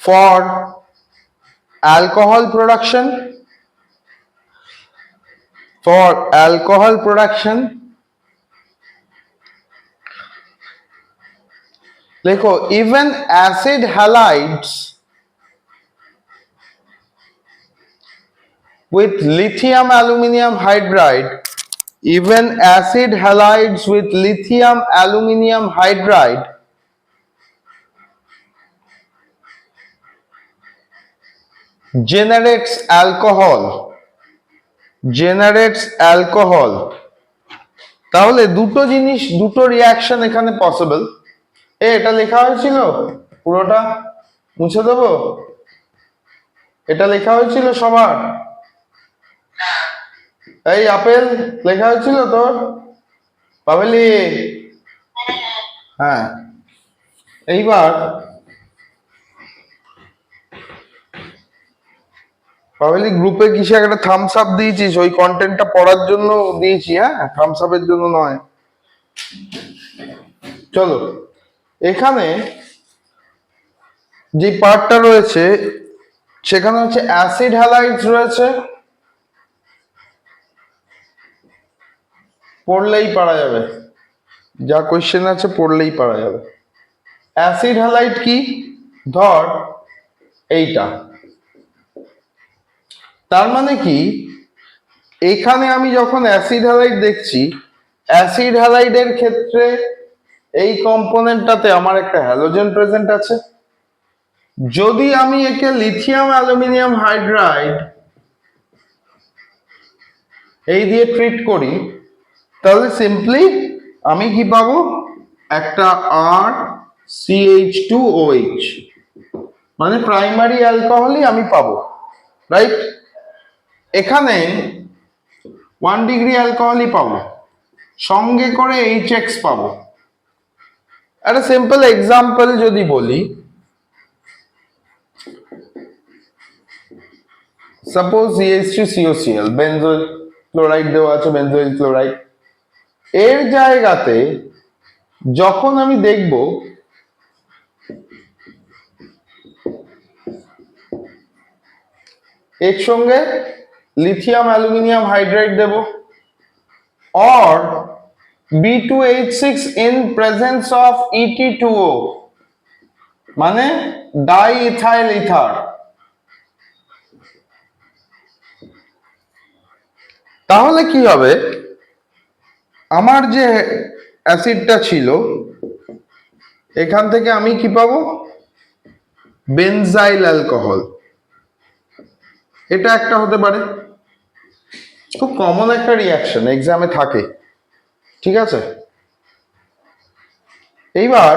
for alcohol production, देखो even acid halides with lithium aluminium hydride, even acid halides with lithium aluminium hydride generates alcohol, তাহলে দুটো জিনিস, দুটো reaction এখানে possible. এটা লেখা হয়েছিল পুরোটা, মুছে দেবো, এটা লেখা হয়েছিল সবার, এই আপেল লেখা হয়েছিল তোর, পাবেলি? হ্যাঁ, এইবার পাবেলি গ্রুপে কিসে একটা থামস আপ দিয়েছিস, ওই কন্টেন্টটা পড়ার জন্য দিয়েছি, হ্যাঁ, থামস আপের জন্য নয়। চলো, এখানে যে পার্টটা রয়েছে সেখানে হচ্ছে অ্যাসিড হ্যালাইডস রয়েছে, পড়লেই পারা যাবে, যা কোয়েশ্চেন আছে পড়লেই পারা যাবে। অ্যাসিড হ্যালাইড কি, ধর এইটা, তার মানে কি, এখানে আমি যখন অ্যাসিড হ্যালাইড দেখছি, অ্যাসিড হ্যালাইডের ক্ষেত্রে এই কম্পোনেন্টটাতে আমার একটা হ্যালোজেন প্রেজেন্ট আছে। যদি আমি একে লিথিয়াম অ্যালুমিনিয়াম হাইড্রাইড এই দিয়ে ট্রিট করি, তাহলে সিম্পলি আমি কি পাবো, একটা RCH2OH, মানে প্রাইমারি অ্যালকোহলই আমি পাবো, রাইট? এখানে 1 ডিগ্রি অ্যালকোহলই পাবো, সঙ্গে করে HX পাবো। একটা সিম্পল এক্সাম্পল যদি বলি, সাপোজ CH3COCl, বেনজোইল ক্লোরাইড দেওয়া আছে, বেনজোইল ক্লোরাইড, এর জায়গাতে যখন আমি দেখব এর সঙ্গে লিথিয়াম অ্যালুমিনিয়াম হাইড্রাইড দেব, or B2H6 in presence of Et2O, মানে ডাইইথাইল ইথার, তাহলে কি হবে, আমার যে অ্যাসিডটা ছিল এখান থেকে আমি কি পাবো, বেনজাইল অ্যালকোহল। এটা একটা হতে পারে, খুব কমন একটা রিয়াকশন, এক্সামে থাকে, ঠিক আছে। এইবার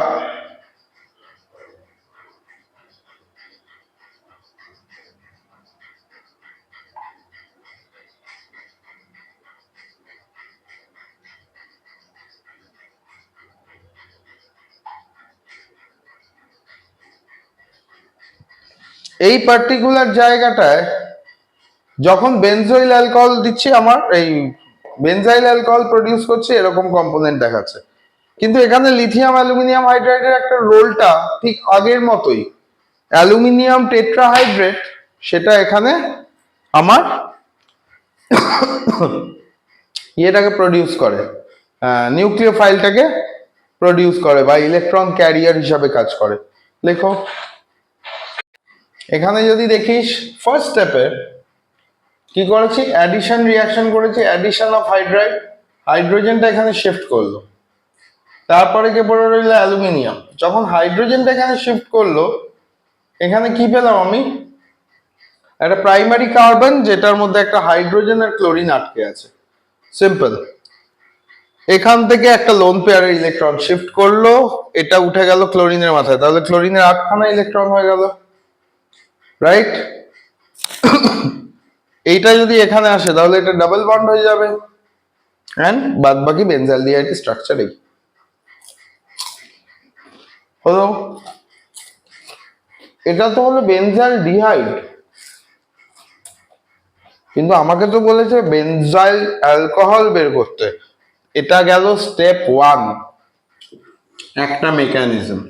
এই পার্টিকুলার জায়গাটায় যখন বেনজোইল অ্যালকোহল দিচ্ছি, আমার এই বেনজাইল অ্যালকোহল প্রডিউস করছে, এরকম কম্পোনেন্ট দেখাচ্ছে, কিন্তু এখানে লিথিয়াম অ্যালুমিনিয়াম হাইড্রাইডের একটা রোলটা ঠিক আগের মতোই, অ্যালুমিনিয়াম টেট্রাহাইড্রেট, সেটা এখানে আমার ইয়েটাকে প্রডিউস করে, নিউক্লিওফাইলটাকে প্রডিউস করে বা ইলেকট্রন ক্যারিয়ার হিসাবে কাজ করে। লেখো, এখানে যদি দেখিস ফার্স্ট স্টেপে কি করেছি, অ্যাডিশন রিয়াকশন করেছি, অ্যাডিশন অফ হাইড্রাইড, হাইড্রোজেনটা এখানে শিফট করলো, তারপরে কে পড়ে রইলো অ্যালুমিনিয়াম, যখন হাইড্রোজেনটা এখানে শিফট করলো, এখানে কি পেলাম আমি, একটা প্রাইমারি কার্বন যেটার মধ্যে একটা হাইড্রোজেন আর ক্লোরিন আটকে আছে, সিম্পল। এখান থেকে একটা লোন পেয়ারের ইলেকট্রন শিফট করলো, এটা উঠে গেল ক্লোরিনের মাথায়, তাহলে ক্লোরিনের 8খানা ইলেকট্রন হয়ে গেল, রাইট। এইটা যদি এখানে আসে তাহলে এটা ডাবল বন্ড হয়ে যাবে, এন্ড বাদ বাকি বেনজালডিহাইড স্ট্রাকচার এই হলো। এটা তো হলো বেনজালডিহাইড, কিন্তু আমাকে তো বলেছে বেনজাইল অ্যালকোহল বের করতে, এটা গেল স্টেপ 1, একটা মেকানিজম।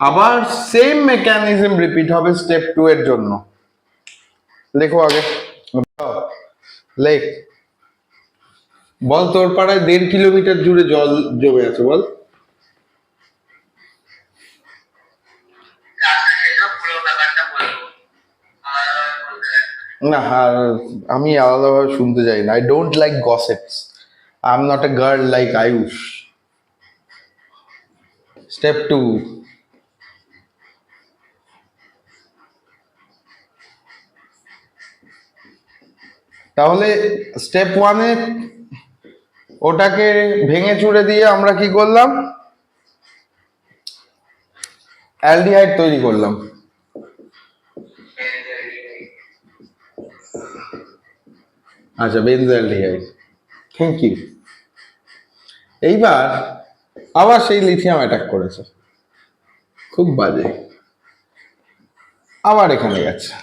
আবার সেম মেকানিজম রিপিট হবে স্টেপ 2 এর জন্য। লেখো আগে, লেখ, বল তোর পাড়ায় 1.5 কিলোমিটার জুড়ে জল জমে আছে, বল। না, আর আমি আলাদাভাবে শুনতে চাই না, I don't like gossips, I am not a girl like Ayush. Step 2, তাহলে স্টেপ 1-এ ওটাকে ভেঙে চুড়ে দিয়ে আমরা কি করলাম, অ্যালডিহাইড তৈরি করলাম। আচ্ছা, বেনজালডিহাইড, থ্যাংক ইউ। এইবার আবার সেই লিথিয়াম অ্যাটাক করেছে, খুব বাজে, আবার এখানে গেছে।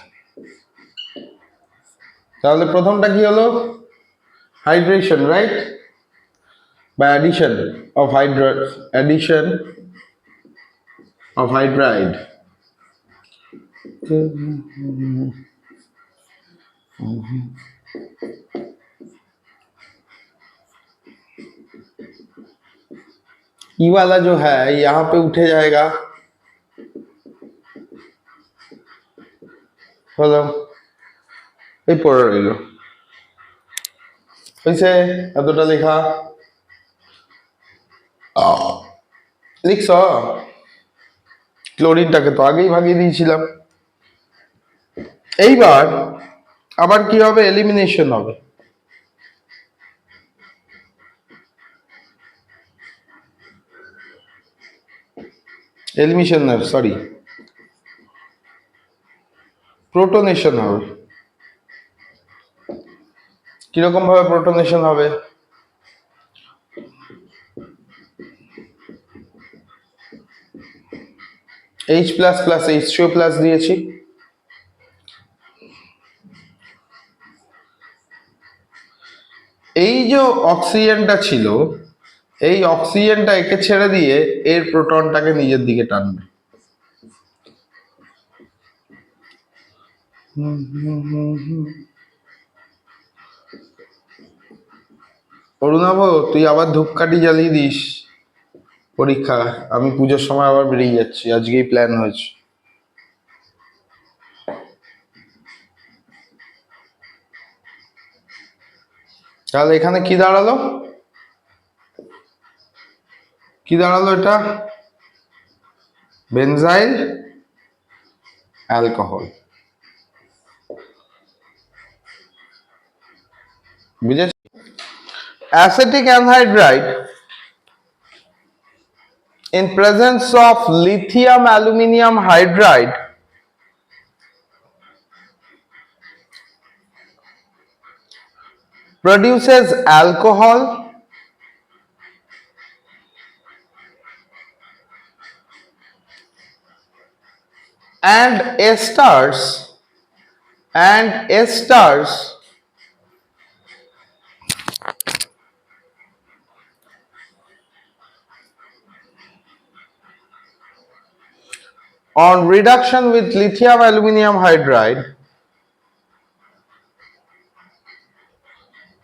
তাহলে প্রথমটা কি হলো, হাইড্রেশন, রাইট, বা addition of addition of hydride. ई वाला जो है यहाँ पे उठे जाएगा, হলো, এই পড়ে রইল, হয়েছে এতটা লেখা, লিখছ, ক্লোরিনটাকে তো আগেই ভাগিয়ে দিয়েছিলাম। এইবার আবার কি হবে, এলিমিনেশন হবে, এলিমিনেশন না, সরি, প্রোটোনেশন হবে। কিরকম ভাবে প্রোটোনেশন হবে, H plus plus H2O plus দিয়েছি, এই যে অক্সিজেনটা ছিল এই অক্সিজেনটা একে ছেড়ে দিয়ে এর প্রোটনটাকে নিজের দিকে টানবে। অরুণাভ, তুই আবার ধূপকাঠি জ্বালিয়ে দিস পরীক্ষা। আমি পুজোর সময় আবার বেরিয়ে যাচ্ছি, আজকেই প্ল্যান হয়েছে। তাহলে এখানে কি দাঁড়ালো? কি দাঁড়ালো এটা? Benzyl alcohol. বুঝেছি? Acetic anhydride in presence of lithium aluminum hydride produces alcohol and esters on reduction with lithium aluminum hydride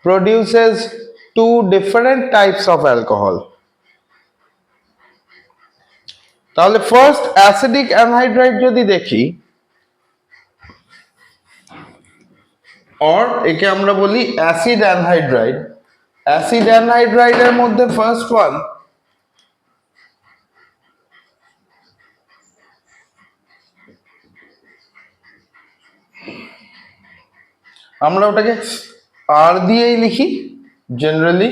produces two different types of alcohol. তাহলে ফার্স্ট অ্যাসিডিক অ্যানহাইড্রাইড যদি দেখি, অর একে আমরা বলি অ্যাসিড অ্যানহাইড্রাইড। অ্যাসিড অ্যানহাইড্রাইডের মধ্যে first one আমরা ওটাকে আর দিয়েই লিখি জেনারেলি।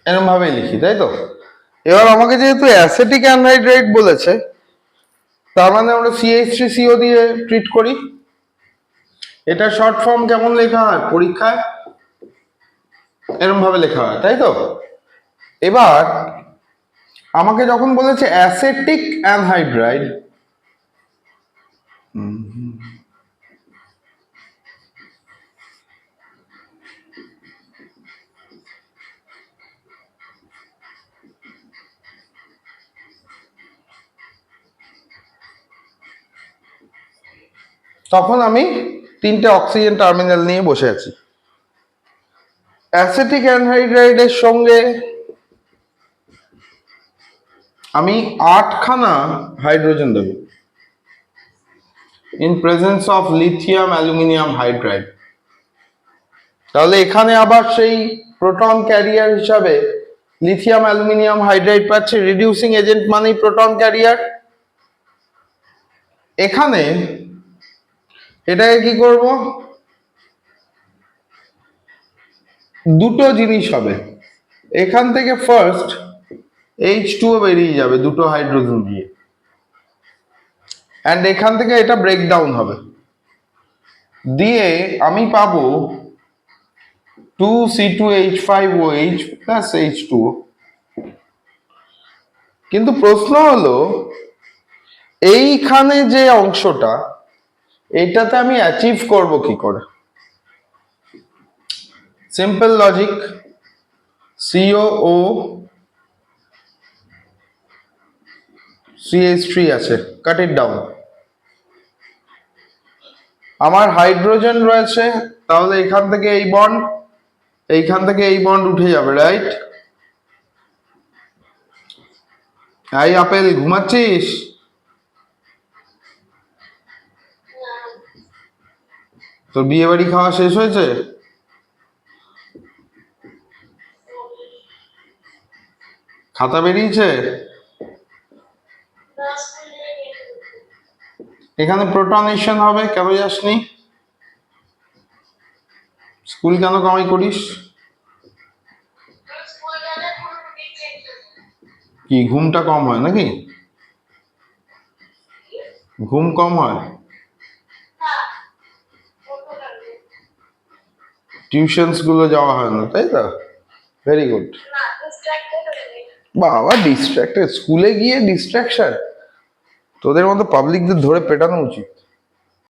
এরকম ভাবেই লিখি, তাই তো? এবার আমাকে যেহেতু অ্যাসিটিক অ্যানহাইড্রাইড বলেছে, তার মানে আমরা CH3CO দিয়ে ট্রিট করি। এটা শর্ট ফর্ম কেমন লেখা হয় পরীক্ষায়? এরকম ভাবে লেখা হয়, তাই তো? এবার আমাকে যখন বলেছে অ্যাসিটিক অ্যানহাইড্রাইড, তখন আমি তিনটে অক্সিজেন টার্মিনাল নিয়ে বসে আছি। অ্যাসিটিক অ্যানহাইড্রাইডের সঙ্গে আমি 8খানা হাইড্রোজেন দেব in presence of lithium aluminium hydride. তাহলে এখানে আবার সেই প্রোটন ক্যারিয়ার হিসাবে লিথিয়াম অ্যালুমিনিয়াম হাইড্রাইড পাচ্ছে। রিডিউসিং এজেন্ট মানেই প্রোটন ক্যারিয়ার। এখানে এটাকে কি করব? দুটো জিনিস হবে। এখান থেকে ফার্স্ট H2O বেরিয়ে যাবে দুটো হাইড্রোজেন দিয়ে, অ্যান্ড এখান থেকে এটা ব্রেকডাউন হবে, দিয়ে আমি পাবো 2C2H5OH প্লাস H2O। কিন্তু প্রশ্ন হলো এইখানে যে অংশটা, এইটাতে আমি অ্যাচিভ করব কি করে? সিম্পল লজিক, COO CH3 আছে, কাট ইট ডাউন। আমার হাইড্রোজেন রয়েছে, তাহলে এখান থেকে এই বন্ড, এইখান থেকে এই বন্ড উঠে যাবে, রাইট? এই আপেল, ঘুমাচ্ছিস? তোর বিয়ে বাড়ি খাওয়া শেষ হয়েছে? খাতা বেরিয়েছে? এখানে প্রোটনেশন হবে, কেন যাসনি? স্কুল কেন কামাই করিস? কি ঘুমটা কম হয় নাকি? ঘুম কম হয়? টিউশনস গুলো যাওয়া হয় না, তাই তো? Very good. বাবা ডিস্ট্রাক্টেড, স্কুলে গিয়ে ডিস্ট্রাকশন? তোদের মতো পাবলিকদের ধরে পেটানো উচিত।